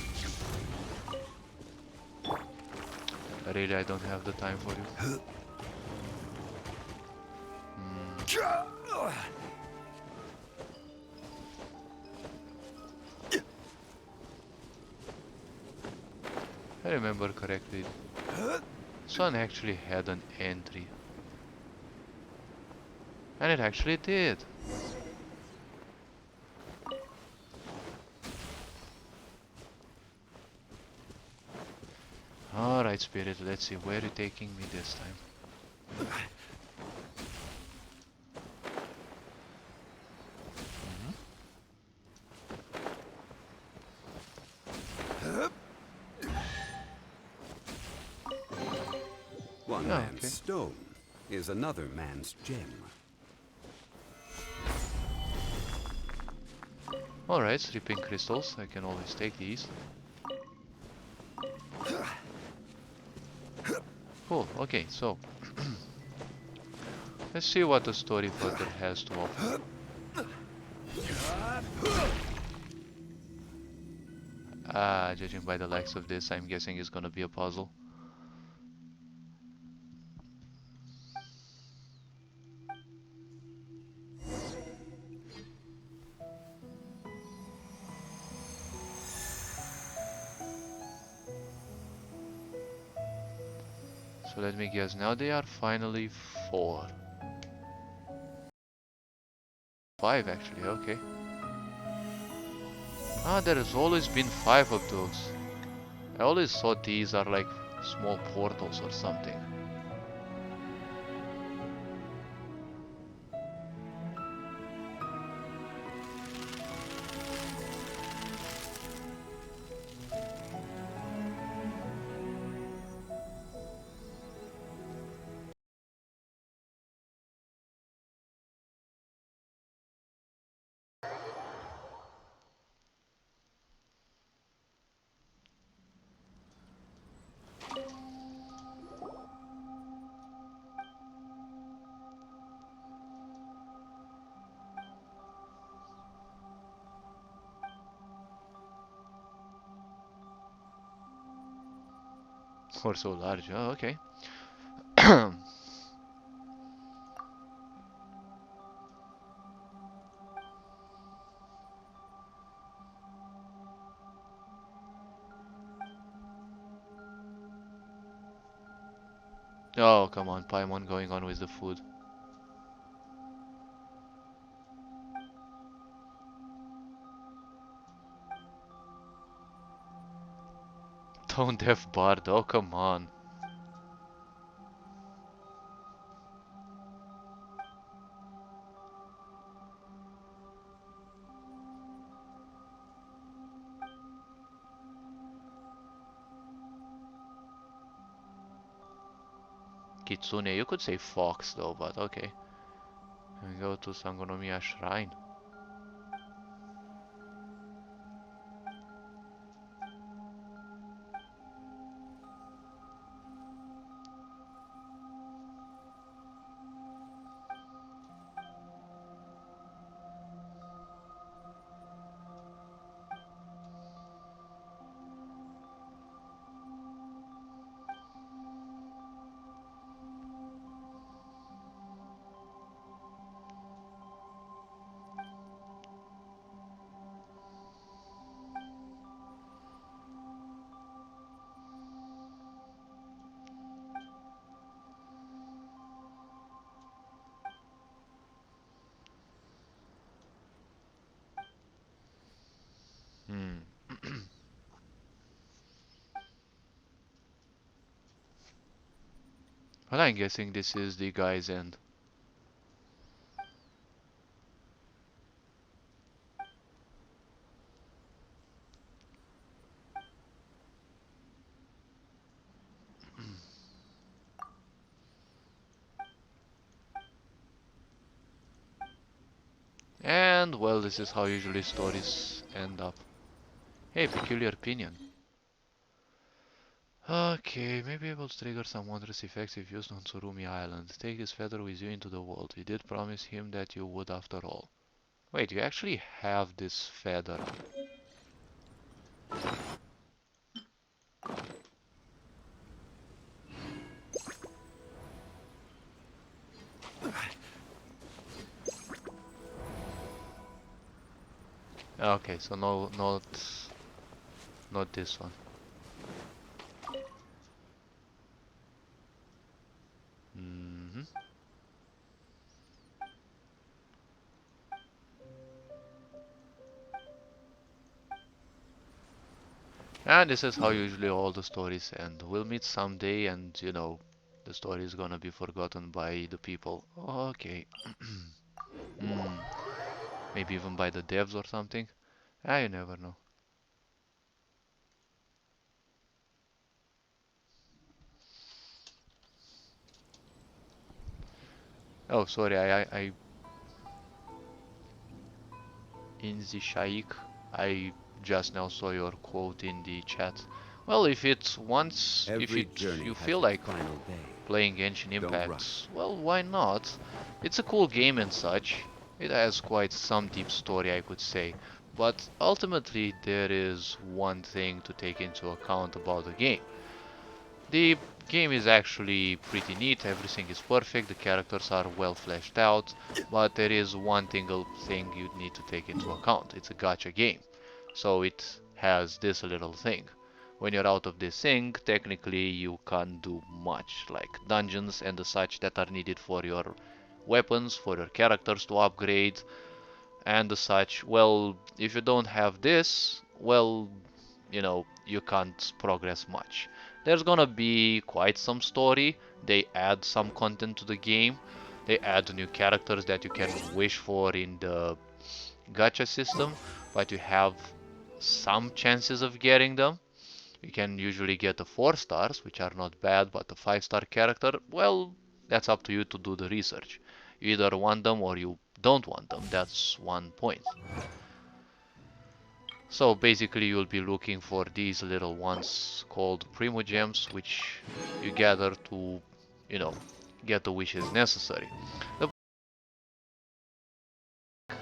[SPEAKER 1] Really, I don't have the time for you. If I remember correctly, this one actually had an entry. And it actually did. Alright, Spirit, let's see, where are you taking me this time?
[SPEAKER 5] One
[SPEAKER 1] Yeah,
[SPEAKER 5] man's
[SPEAKER 1] okay.
[SPEAKER 5] stone is another man's gem.
[SPEAKER 1] Alright, sleeping crystals, I can always take these. Cool, okay, so let's see what the story further has to offer. Judging by the likes of this, I'm guessing it's gonna be a puzzle. So let me guess, now they are finally 4. 5 actually, okay. Ah, there has always been 5 of those. I always thought these are like small portals or something. Or so large, oh okay. Oh, come on, Paimon going on with the food. Don't have Bard, oh come on. Kitsune, you could say fox though, but okay. We go to Sangonomiya Shrine. Hmm. Well, I'm guessing this is the guy's end. And, well, this is how usually stories end up. Hey, peculiar opinion. Okay, maybe able to trigger some wondrous effects if used on Tsurumi Island. Take this feather with you into the world. You did promise him that you would after all. Wait, you actually have this feather. Okay, so no, not this one. Mhm. And this is how usually all the stories end. We'll meet someday and, you know, the story is gonna be forgotten by the people. Okay. Hmm. Maybe even by the devs or something. Ah, you never know. Oh, sorry, I in the Shaikh, I just now saw your quote in the chat. Well, if it's once, if
[SPEAKER 5] Every
[SPEAKER 1] it
[SPEAKER 5] journey
[SPEAKER 1] you
[SPEAKER 5] has
[SPEAKER 1] feel
[SPEAKER 5] its
[SPEAKER 1] like
[SPEAKER 5] final day.
[SPEAKER 1] playing Genshin
[SPEAKER 5] Don't
[SPEAKER 1] Impact,
[SPEAKER 5] rush.
[SPEAKER 1] well, why not? It's a cool game and such. It has quite some deep story, I could say. But ultimately, there is one thing to take into account about the game. The game is actually pretty neat, everything is perfect, the characters are well fleshed out, but there is one single thing you need to take into account. It's a gacha game, so it has this little thing. when you're out of this thing, technically you can't do much, like dungeons and the such that are needed for your weapons, for your characters to upgrade and the such. Well, if you don't have this, well, you know, you can't progress much. There's gonna be quite some story. They add some content to the game. They add new characters that you can wish for in the gacha system, but you have some chances of getting them. You can usually get the 4 stars, which are not bad, but the 5-star character, well, that's up to you to do the research. You either want them or you don't want them. That's one point. So basically you'll be looking for these little ones called Primogems, which you gather to, you know, get the wishes necessary.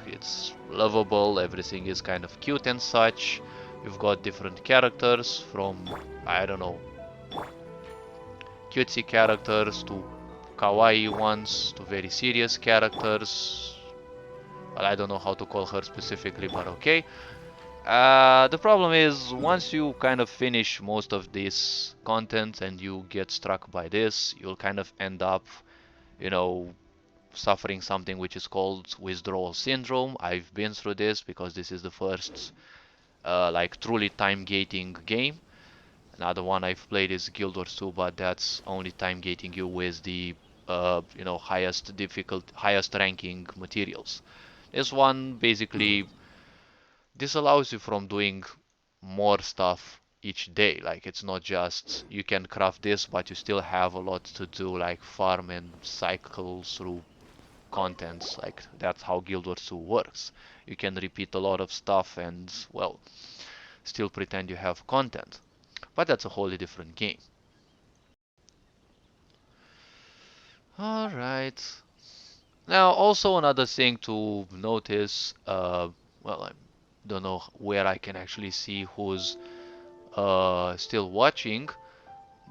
[SPEAKER 1] It's lovable, everything is kind of cute and such. You've got different characters from, I don't know, cutesy characters to kawaii ones to very serious characters. Well, I don't know how to call her specifically, but okay. The problem is, once you kind of finish most of this content and you get struck by this, you'll kind of end up, you know, suffering something which is called withdrawal syndrome. I've been through this because this is the first like truly time gating game. Another one I've played is Guild Wars 2, but that's only time gating you with the you know, highest ranking materials. This one basically disallows you from doing more stuff each day. Like, it's not just you can craft this, but you still have a lot to do, like farm and cycle through contents. Like, that's how Guild Wars 2 works. You can repeat a lot of stuff and, well, still pretend you have content. But that's a wholly different game. Alright. Now, also another thing to notice, well, I don't know where I can actually see who's still watching,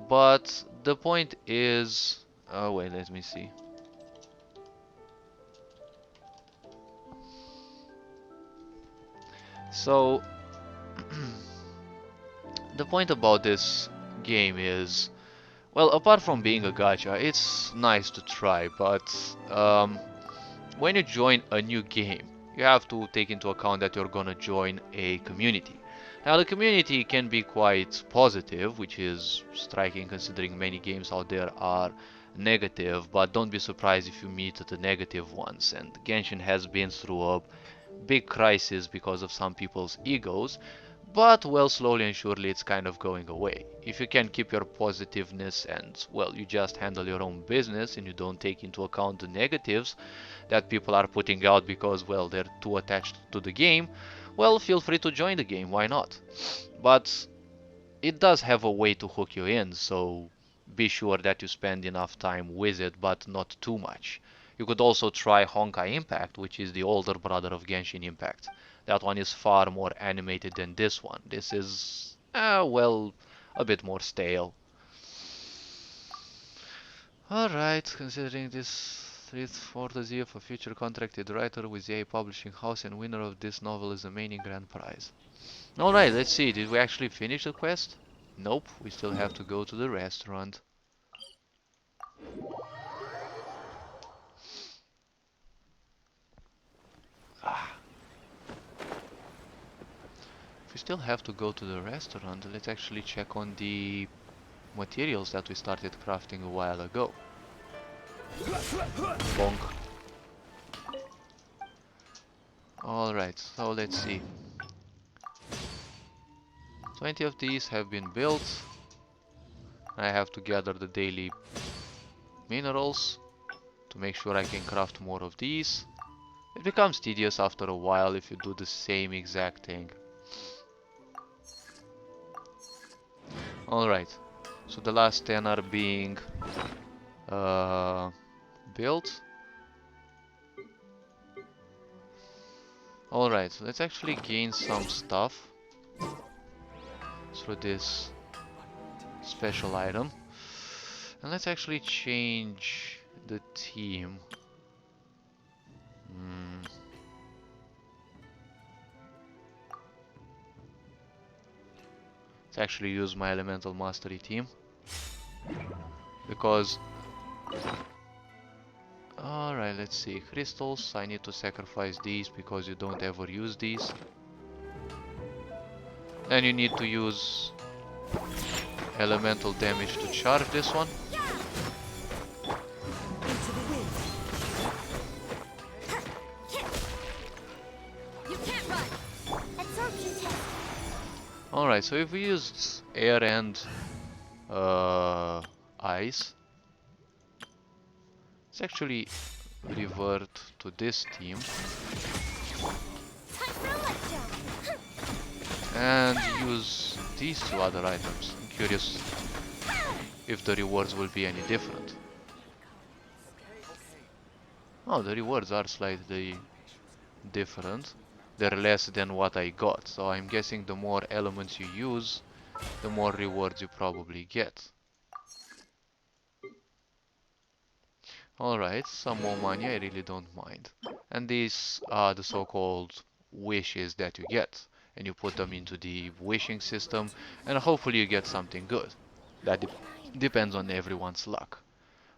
[SPEAKER 1] but the point is, oh wait, let me see. So, the point about this game is, well, apart from being a gacha, it's nice to try, but when you join a new game, you have to take into account that you're gonna join a community. Now, the community can be quite positive, which is striking considering many games out there are negative, but don't be surprised if you meet the negative ones. And Genshin has been through a big crisis because of some people's egos, but well, slowly and surely it's kind of going away. If you can keep your positiveness and, well, you just handle your own business and you don't take into account the negatives that people are putting out because, well, they're too attached to the game, well, feel free to join the game, why not? But it does have a way to hook you in, so be sure that you spend enough time with it, but not too much. You could also try Honkai Impact, which is the older brother of Genshin Impact. That one is far more animated than this one. This is, well, a bit more stale. Alright, considering this threat fantasy of a future contracted writer with the publishing house and winner of this novel is the main grand prize. Alright, let's see, did we actually finish the quest? Nope, we still have to go to the restaurant. Ah. If we still have to go to the restaurant, let's actually check on the materials that we started crafting a while ago. Bonk. Alright, so let's see. 20 of these have been built. I have to gather the daily minerals to make sure I can craft more of these. It becomes tedious after a while if you do the same exact thing. Alright, so the last 10 are being built. Alright, so let's actually gain some stuff through this special item. And let's actually change the team. Let's actually use my elemental mastery team, because alright, let's see, crystals, I need to sacrifice these because you don't ever use these. Then you need to use elemental damage to charge this one.
[SPEAKER 3] Into the wind. You can't run.
[SPEAKER 2] Absorption test.
[SPEAKER 1] Alright, so if we used air and ice, let's actually revert to this team
[SPEAKER 2] Time for a light jump.
[SPEAKER 1] and use these two other items. I'm curious if the rewards will be any different. Oh, the rewards are slightly different. They're less than what I got, so I'm guessing the more elements you use, the more rewards you probably get. Alright, some more money, I really don't mind. And these are the so-called wishes that you get. And you put them into the wishing system, and hopefully you get something good. That depends on everyone's luck.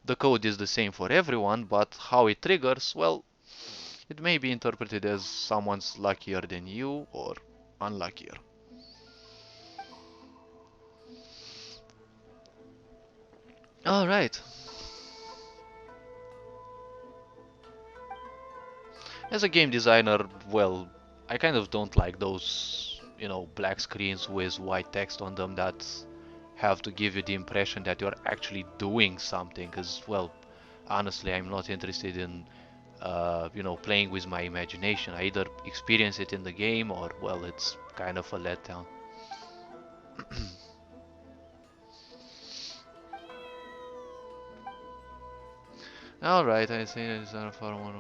[SPEAKER 1] The code is the same for everyone, but how it triggers, well, it may be interpreted as someone's luckier than you or unluckier. Alright. As a game designer, well, I kind of don't like those, black screens with white text on them that have to give you the impression that you're actually doing something. Because, well, honestly, I'm not interested in, playing with my imagination. I either experience it in the game or, well, it's kind of a letdown. Alright, I say it's for one.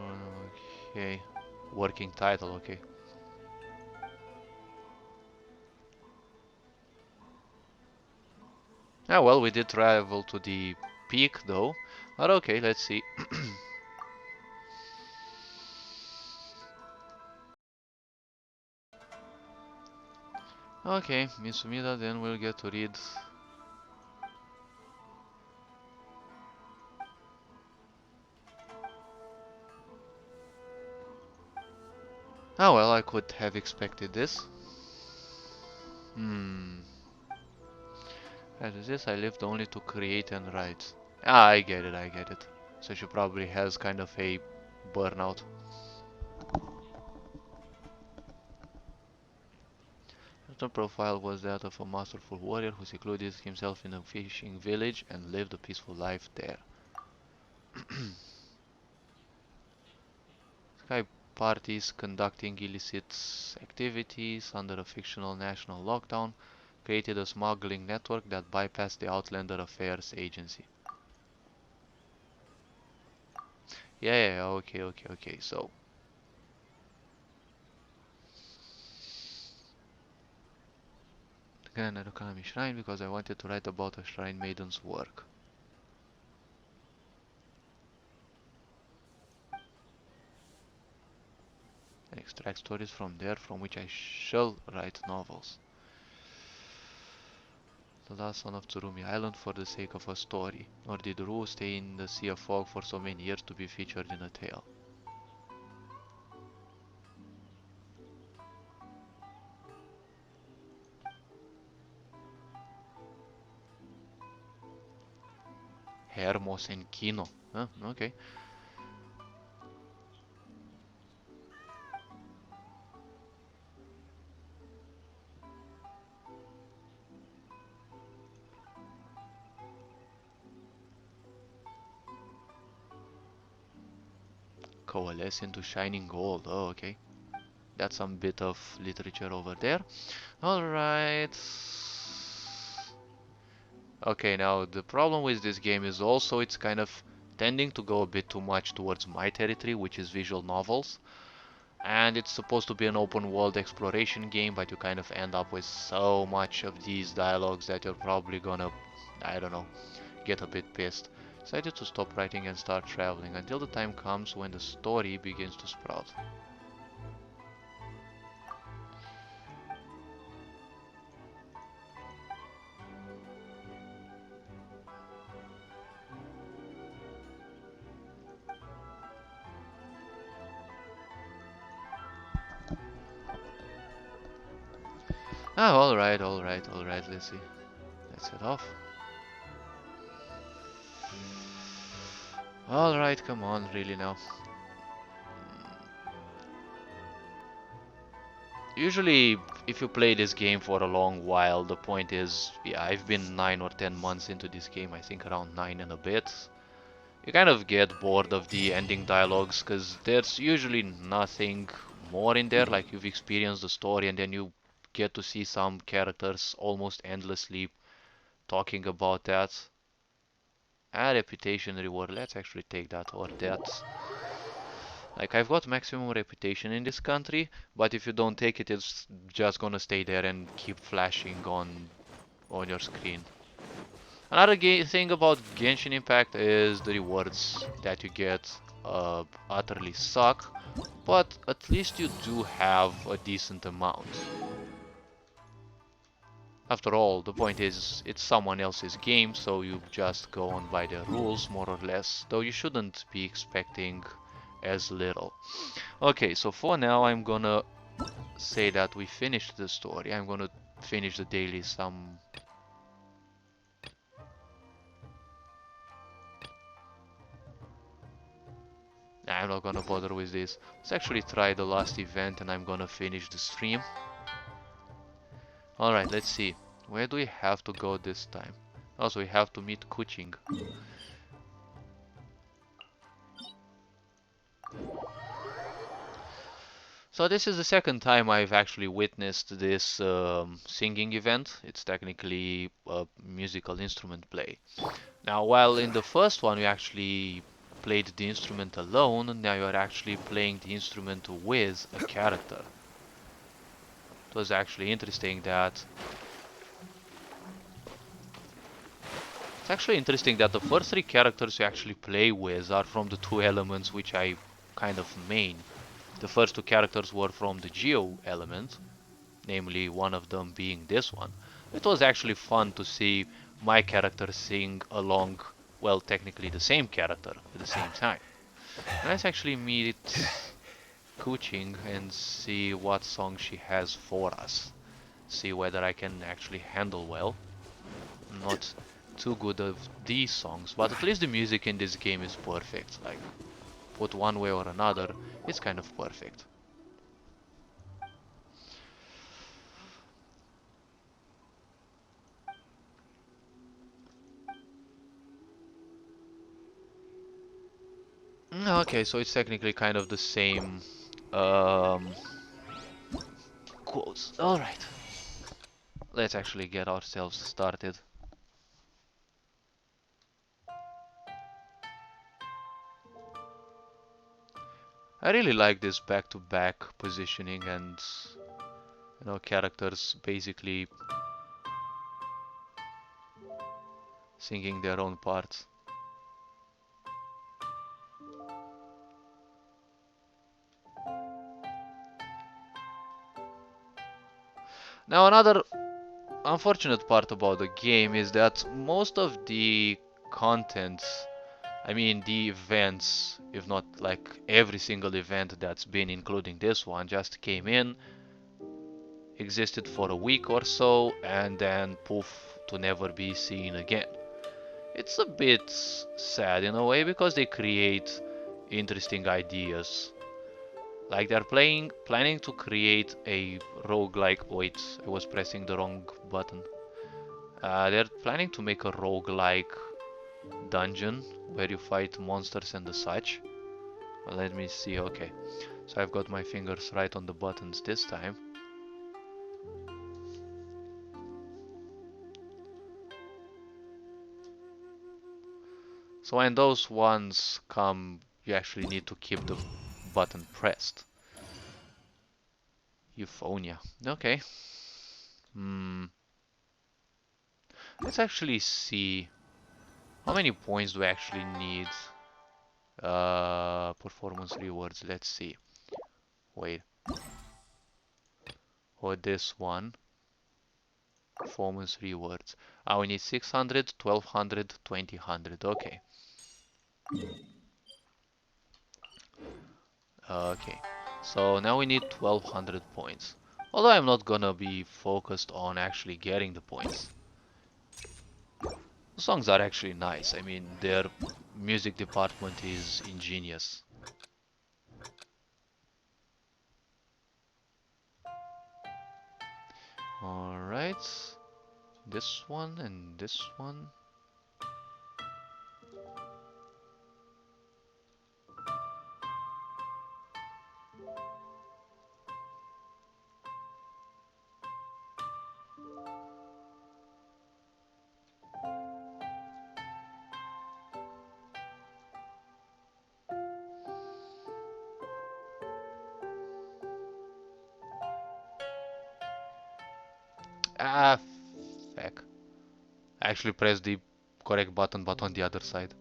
[SPEAKER 1] Okay. Working title, okay. Ah, well, we did travel to the peak though. But okay, let's see. Okay, Miss Sumida, then we'll get to read. Ah, well, I could have expected this. As is this, I lived only to create and write. Ah, I get it, I get it. So she probably has kind of a burnout. Her profile was that of a masterful warrior who secluded himself in a fishing village and lived a peaceful life there. Sky parties conducting illicit activities under a fictional national lockdown created a smuggling network that bypassed the Outlander Affairs Agency. Yeah, okay, so again, I don't a shrine because I wanted to write about a shrine maiden's work. And extract stories from there from which I shall write novels. The last son of Tsurumi Island for the sake of a story, nor did Ru stay in the Sea of Fog for so many years to be featured in a tale. Hermos and Kino. Huh, okay. Coalesce into shining gold. Oh, okay. That's some bit of literature over there. Alright. Okay, now the problem with this game is also it's kind of tending to go a bit too much towards my territory, which is visual novels. And it's supposed to be an open world exploration game, but you kind of end up with so much of these dialogues that you're probably gonna, I don't know, get a bit pissed. Decided to stop writing and start traveling until the time comes when the story begins to sprout. Oh, alright, alright, alright, let's see. Let's head off. Alright, come on, really now. Usually, if you play this game for a long while, the point is, yeah, I've been 9 or 10 months into this game, I think around 9 and a bit. You kind of get bored of the ending dialogues, because there's usually nothing more in there, like you've experienced the story and then you get to see some characters almost endlessly talking about that. A reputation reward, let's actually take that or that. Like, I've got maximum reputation in this country, but if you don't take it, it's just gonna stay there and keep flashing on your screen. Another thing about Genshin Impact is the rewards that you get utterly suck, but at least you do have a decent amount. After all, the point is, it's someone else's game, so you just go on by their rules, more or less, though you shouldn't be expecting as little. Okay, so for now I'm gonna say that we finished the story. I'm gonna finish the daily some... Nah, I'm not gonna bother with this. Let's actually try the last event and I'm gonna finish the stream. Alright, let's see. Where do we have to go this time? Also, we have to meet Kuching. So this is the second time I've actually witnessed this singing event. It's technically a musical instrument play. Now, while in the first one you actually played the instrument alone, now you're actually playing the instrument with a character. It was actually interesting that... It's actually interesting that the first three characters you actually play with are from the two elements which I kind of main. The first two characters were from the Geo element, namely one of them being this one. It was actually fun to see my character sing along, well, technically the same character at the same time. And let's actually meet Kuching and see what song she has for us. See whether I can actually handle well. I'm not too good of these songs, but at least the music in this game is perfect. Like, put one way or another, it's kind of perfect. Okay, so it's technically kind of the same um, quotes. Alright, let's actually get ourselves started. I really like this back-to-back positioning and, you know, characters basically singing their own parts. Now, another unfortunate part about the game is that most of the content, I mean the events, if not like every single event that's been including this one, just came in, existed for a week or so, and then poof, to never be seen again. It's a bit sad in a way because they create interesting ideas. Like they're planning to create a roguelike. Wait, I was pressing the wrong button. They're planning to make a roguelike dungeon where you fight monsters and the such. Let me see. Okay, so I've got my fingers right on the buttons this time. So when those ones come, you actually need to keep the button pressed. Euphonia. Okay. Let's actually see how many points do I actually need. Performance rewards. Let's see. Wait. Or this one. Performance rewards. We need 600, 1200, 2000. Okay. Okay. So now we need 1200 points. Although I'm not gonna be focused on actually getting the points. The songs are actually nice. I mean, their music department is ingenious. Alright. This one and this one. Ah, fuck. I actually pressed the correct button, but on the other side.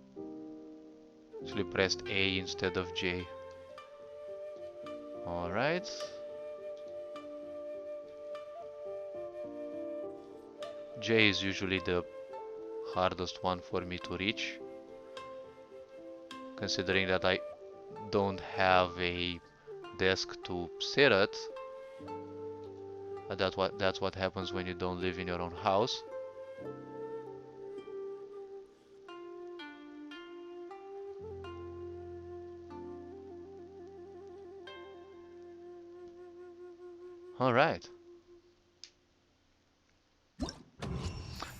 [SPEAKER 1] Actually pressed A instead of J. Alright. J is usually the hardest one for me to reach, considering that I don't have a desk to sit at. That's what happens when you don't live in your own house. Alright.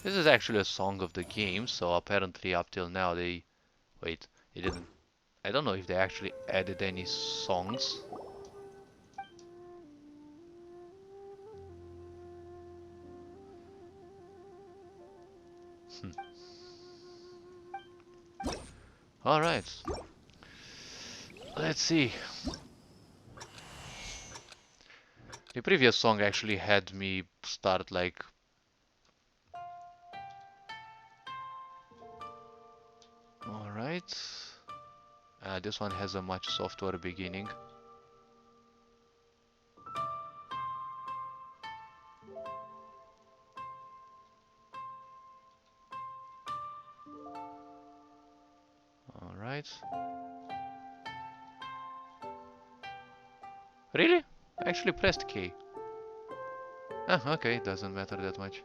[SPEAKER 1] This is actually a song of the game, so apparently up till now they... Wait, they didn't... I don't know if they actually added any songs. Alright. Let's see. The previous song actually had me start like... Alright. This one has a much softer beginning. Alright. Really? I actually pressed K. Ah, okay, doesn't matter that much.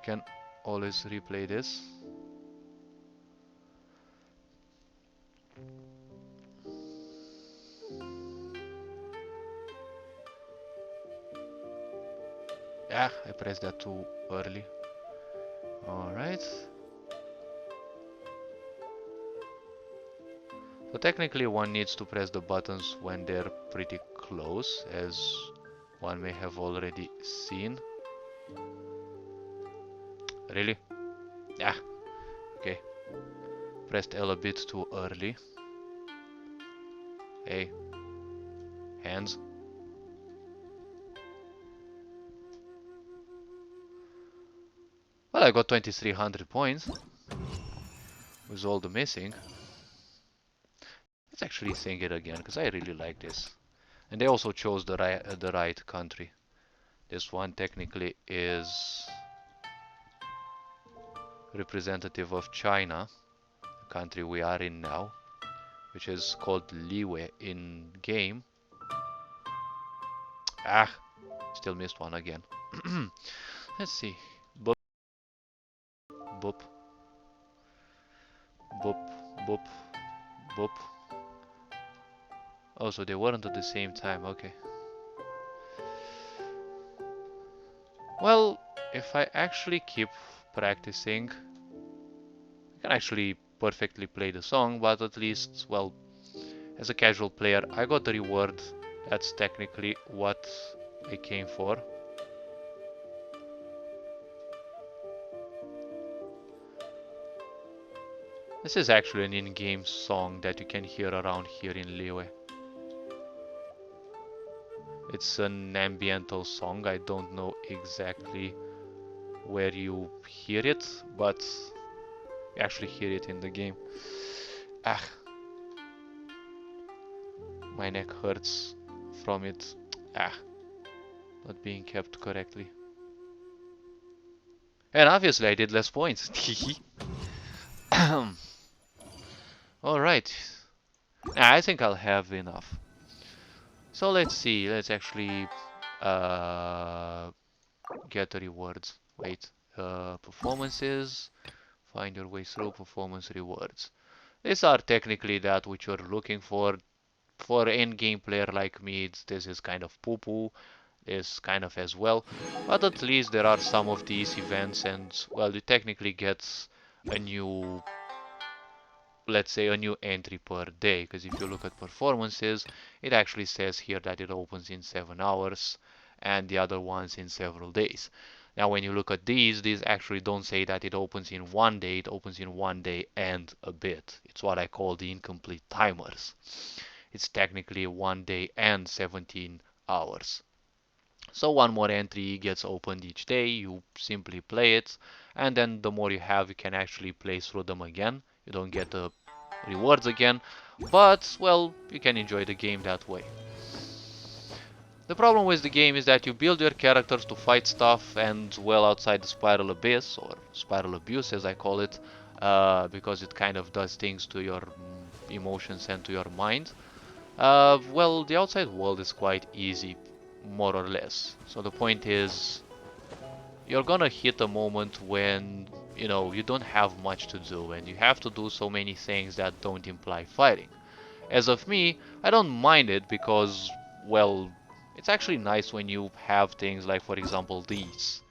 [SPEAKER 1] Can always replay this. Ah, I pressed that too early. Alright. So technically one needs to press the buttons when they're pretty close, as one may have already seen. Really? Ah, okay. Pressed L a bit too early. Hey. Hands. Well, I got 2300 points. With all the missing. Let's actually sing it again, because I really like this. And they also chose the right country. This one technically is representative of China, the country we are in now, which is called Liwe in game. Ah, still missed one again. Let's see. Boop, boop, boop, boop, boop. Oh, so they weren't at the same time, okay. Well, if I actually keep practicing, I can actually perfectly play the song, but at least, well, as a casual player, I got the reward. That's technically what I came for. This is actually an in-game song that you can hear around here in Liyue. It's an ambiental song. I don't know exactly where you hear it, but you actually hear it in the game. Ah, my neck hurts from it. Ah, not being kept correctly. And obviously I did less points. Alright. I think I'll have enough. So let's see, let's actually get the rewards. Wait, performances, find your way through performance rewards. These are technically that which you're looking for. For end game player like me, this is kind of poo-poo, is kind of as well. But at least there are some of these events and, well, you technically get a new, let's say, a new entry per day. Because if you look at performances, it actually says here that it opens in 7 hours and the other ones in several days. Now, when you look at these actually don't say that it opens in 1 day, it opens in 1 day and a bit. It's what I call the incomplete timers. It's technically 1 day and 17 hours. So one more entry gets opened each day, you simply play it, and then the more you have, you can actually play through them again. You don't get the rewards again, but, well, you can enjoy the game that way. The problem with the game is that you build your characters to fight stuff and, well, outside the spiral abyss, or spiral abuse as I call it, because it kind of does things to your emotions and to your mind. Well, the outside world is quite easy, more or less. So the point is, you're gonna hit a moment when, you know, you don't have much to do and you have to do so many things that don't imply fighting. As of me, I don't mind it because, well, it's actually nice when you have things like, for example, these.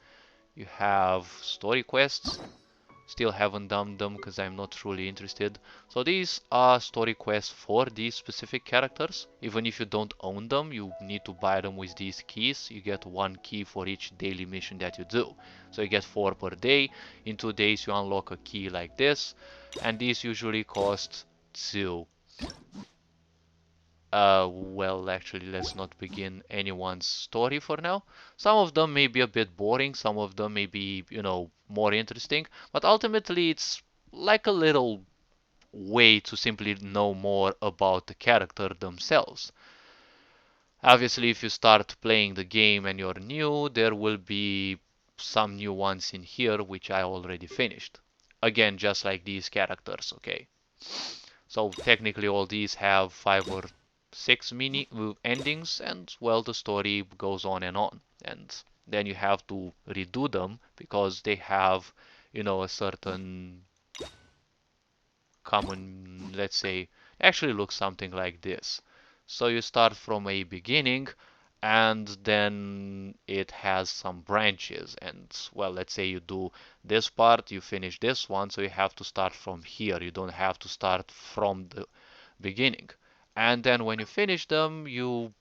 [SPEAKER 1] You have story quests. Still haven't done them because I'm not truly interested. So these are story quests for these specific characters. Even if you don't own them, you need to buy them with these keys. You get 1 key for each daily mission that you do. So you get 4 per day. In 2 days you unlock a key like this. And these usually cost 2. Well, actually, let's not begin anyone's story for now. Some of them may be a bit boring, some of them may be, you know, more interesting, but ultimately it's like a little way to simply know more about the character themselves. Obviously, if you start playing the game and you're new, there will be some new ones in here, which I already finished. Again, just like these characters, okay? So technically all these have 5 or 6 mini endings and, well, the story goes on and then you have to redo them because they have, you know, a certain common, let's say, actually looks something like this. So you start from a beginning and then it has some branches and, well, let's say you do this part, you finish this one, so you have to start from here. You don't have to start from the beginning. And then when you finish them, you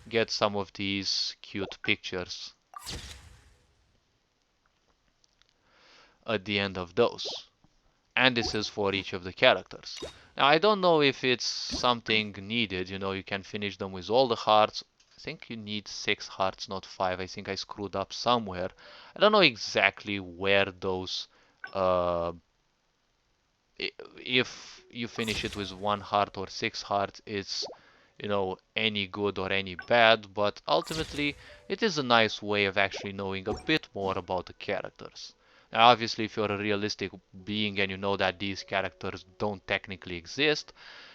[SPEAKER 1] get some of these cute pictures at the end of those. And this is for each of the characters. Now, I don't know if it's something needed, you know, you can finish them with all the hearts. I think you need 6 hearts, not 5. I think I screwed up somewhere. I don't know exactly where those, if you finish it with 1 heart or 6 hearts, it's, you know, any good or any bad, but ultimately it is a nice way of actually knowing a bit more about the characters. Now, obviously, if you're a realistic being and you know that these characters don't technically exist,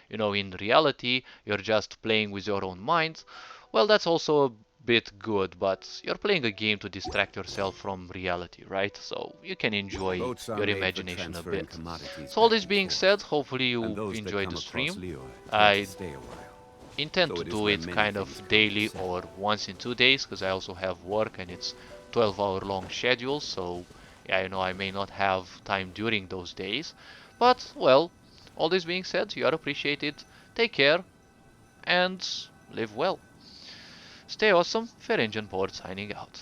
[SPEAKER 1] you know, in reality, you're just playing with your own mind, well, that's also a bit good, but you're playing a game to distract yourself from reality, right? So you can enjoy
[SPEAKER 5] Boats are
[SPEAKER 1] your
[SPEAKER 5] made for
[SPEAKER 1] imagination a
[SPEAKER 5] transferring
[SPEAKER 1] bit.
[SPEAKER 5] commodities
[SPEAKER 1] So all
[SPEAKER 5] back
[SPEAKER 1] this
[SPEAKER 5] and
[SPEAKER 1] being
[SPEAKER 5] forth,
[SPEAKER 1] said, hopefully
[SPEAKER 5] and
[SPEAKER 1] you
[SPEAKER 5] those that
[SPEAKER 1] enjoyed
[SPEAKER 5] come
[SPEAKER 1] the
[SPEAKER 5] across
[SPEAKER 1] stream.
[SPEAKER 5] Leo tend to
[SPEAKER 1] I
[SPEAKER 5] stay a while.
[SPEAKER 1] intend
[SPEAKER 5] Though
[SPEAKER 1] to
[SPEAKER 5] it is
[SPEAKER 1] do
[SPEAKER 5] where
[SPEAKER 1] it
[SPEAKER 5] many
[SPEAKER 1] kind of
[SPEAKER 5] things come
[SPEAKER 1] daily
[SPEAKER 5] set.
[SPEAKER 1] or once in 2 days because I also have work and it's 12-hour long schedule, so yeah, you know, I may not have time during those days. But, well, all this being said, you are appreciated, take care, and live well. Stay awesome, Fair Engine Port signing out.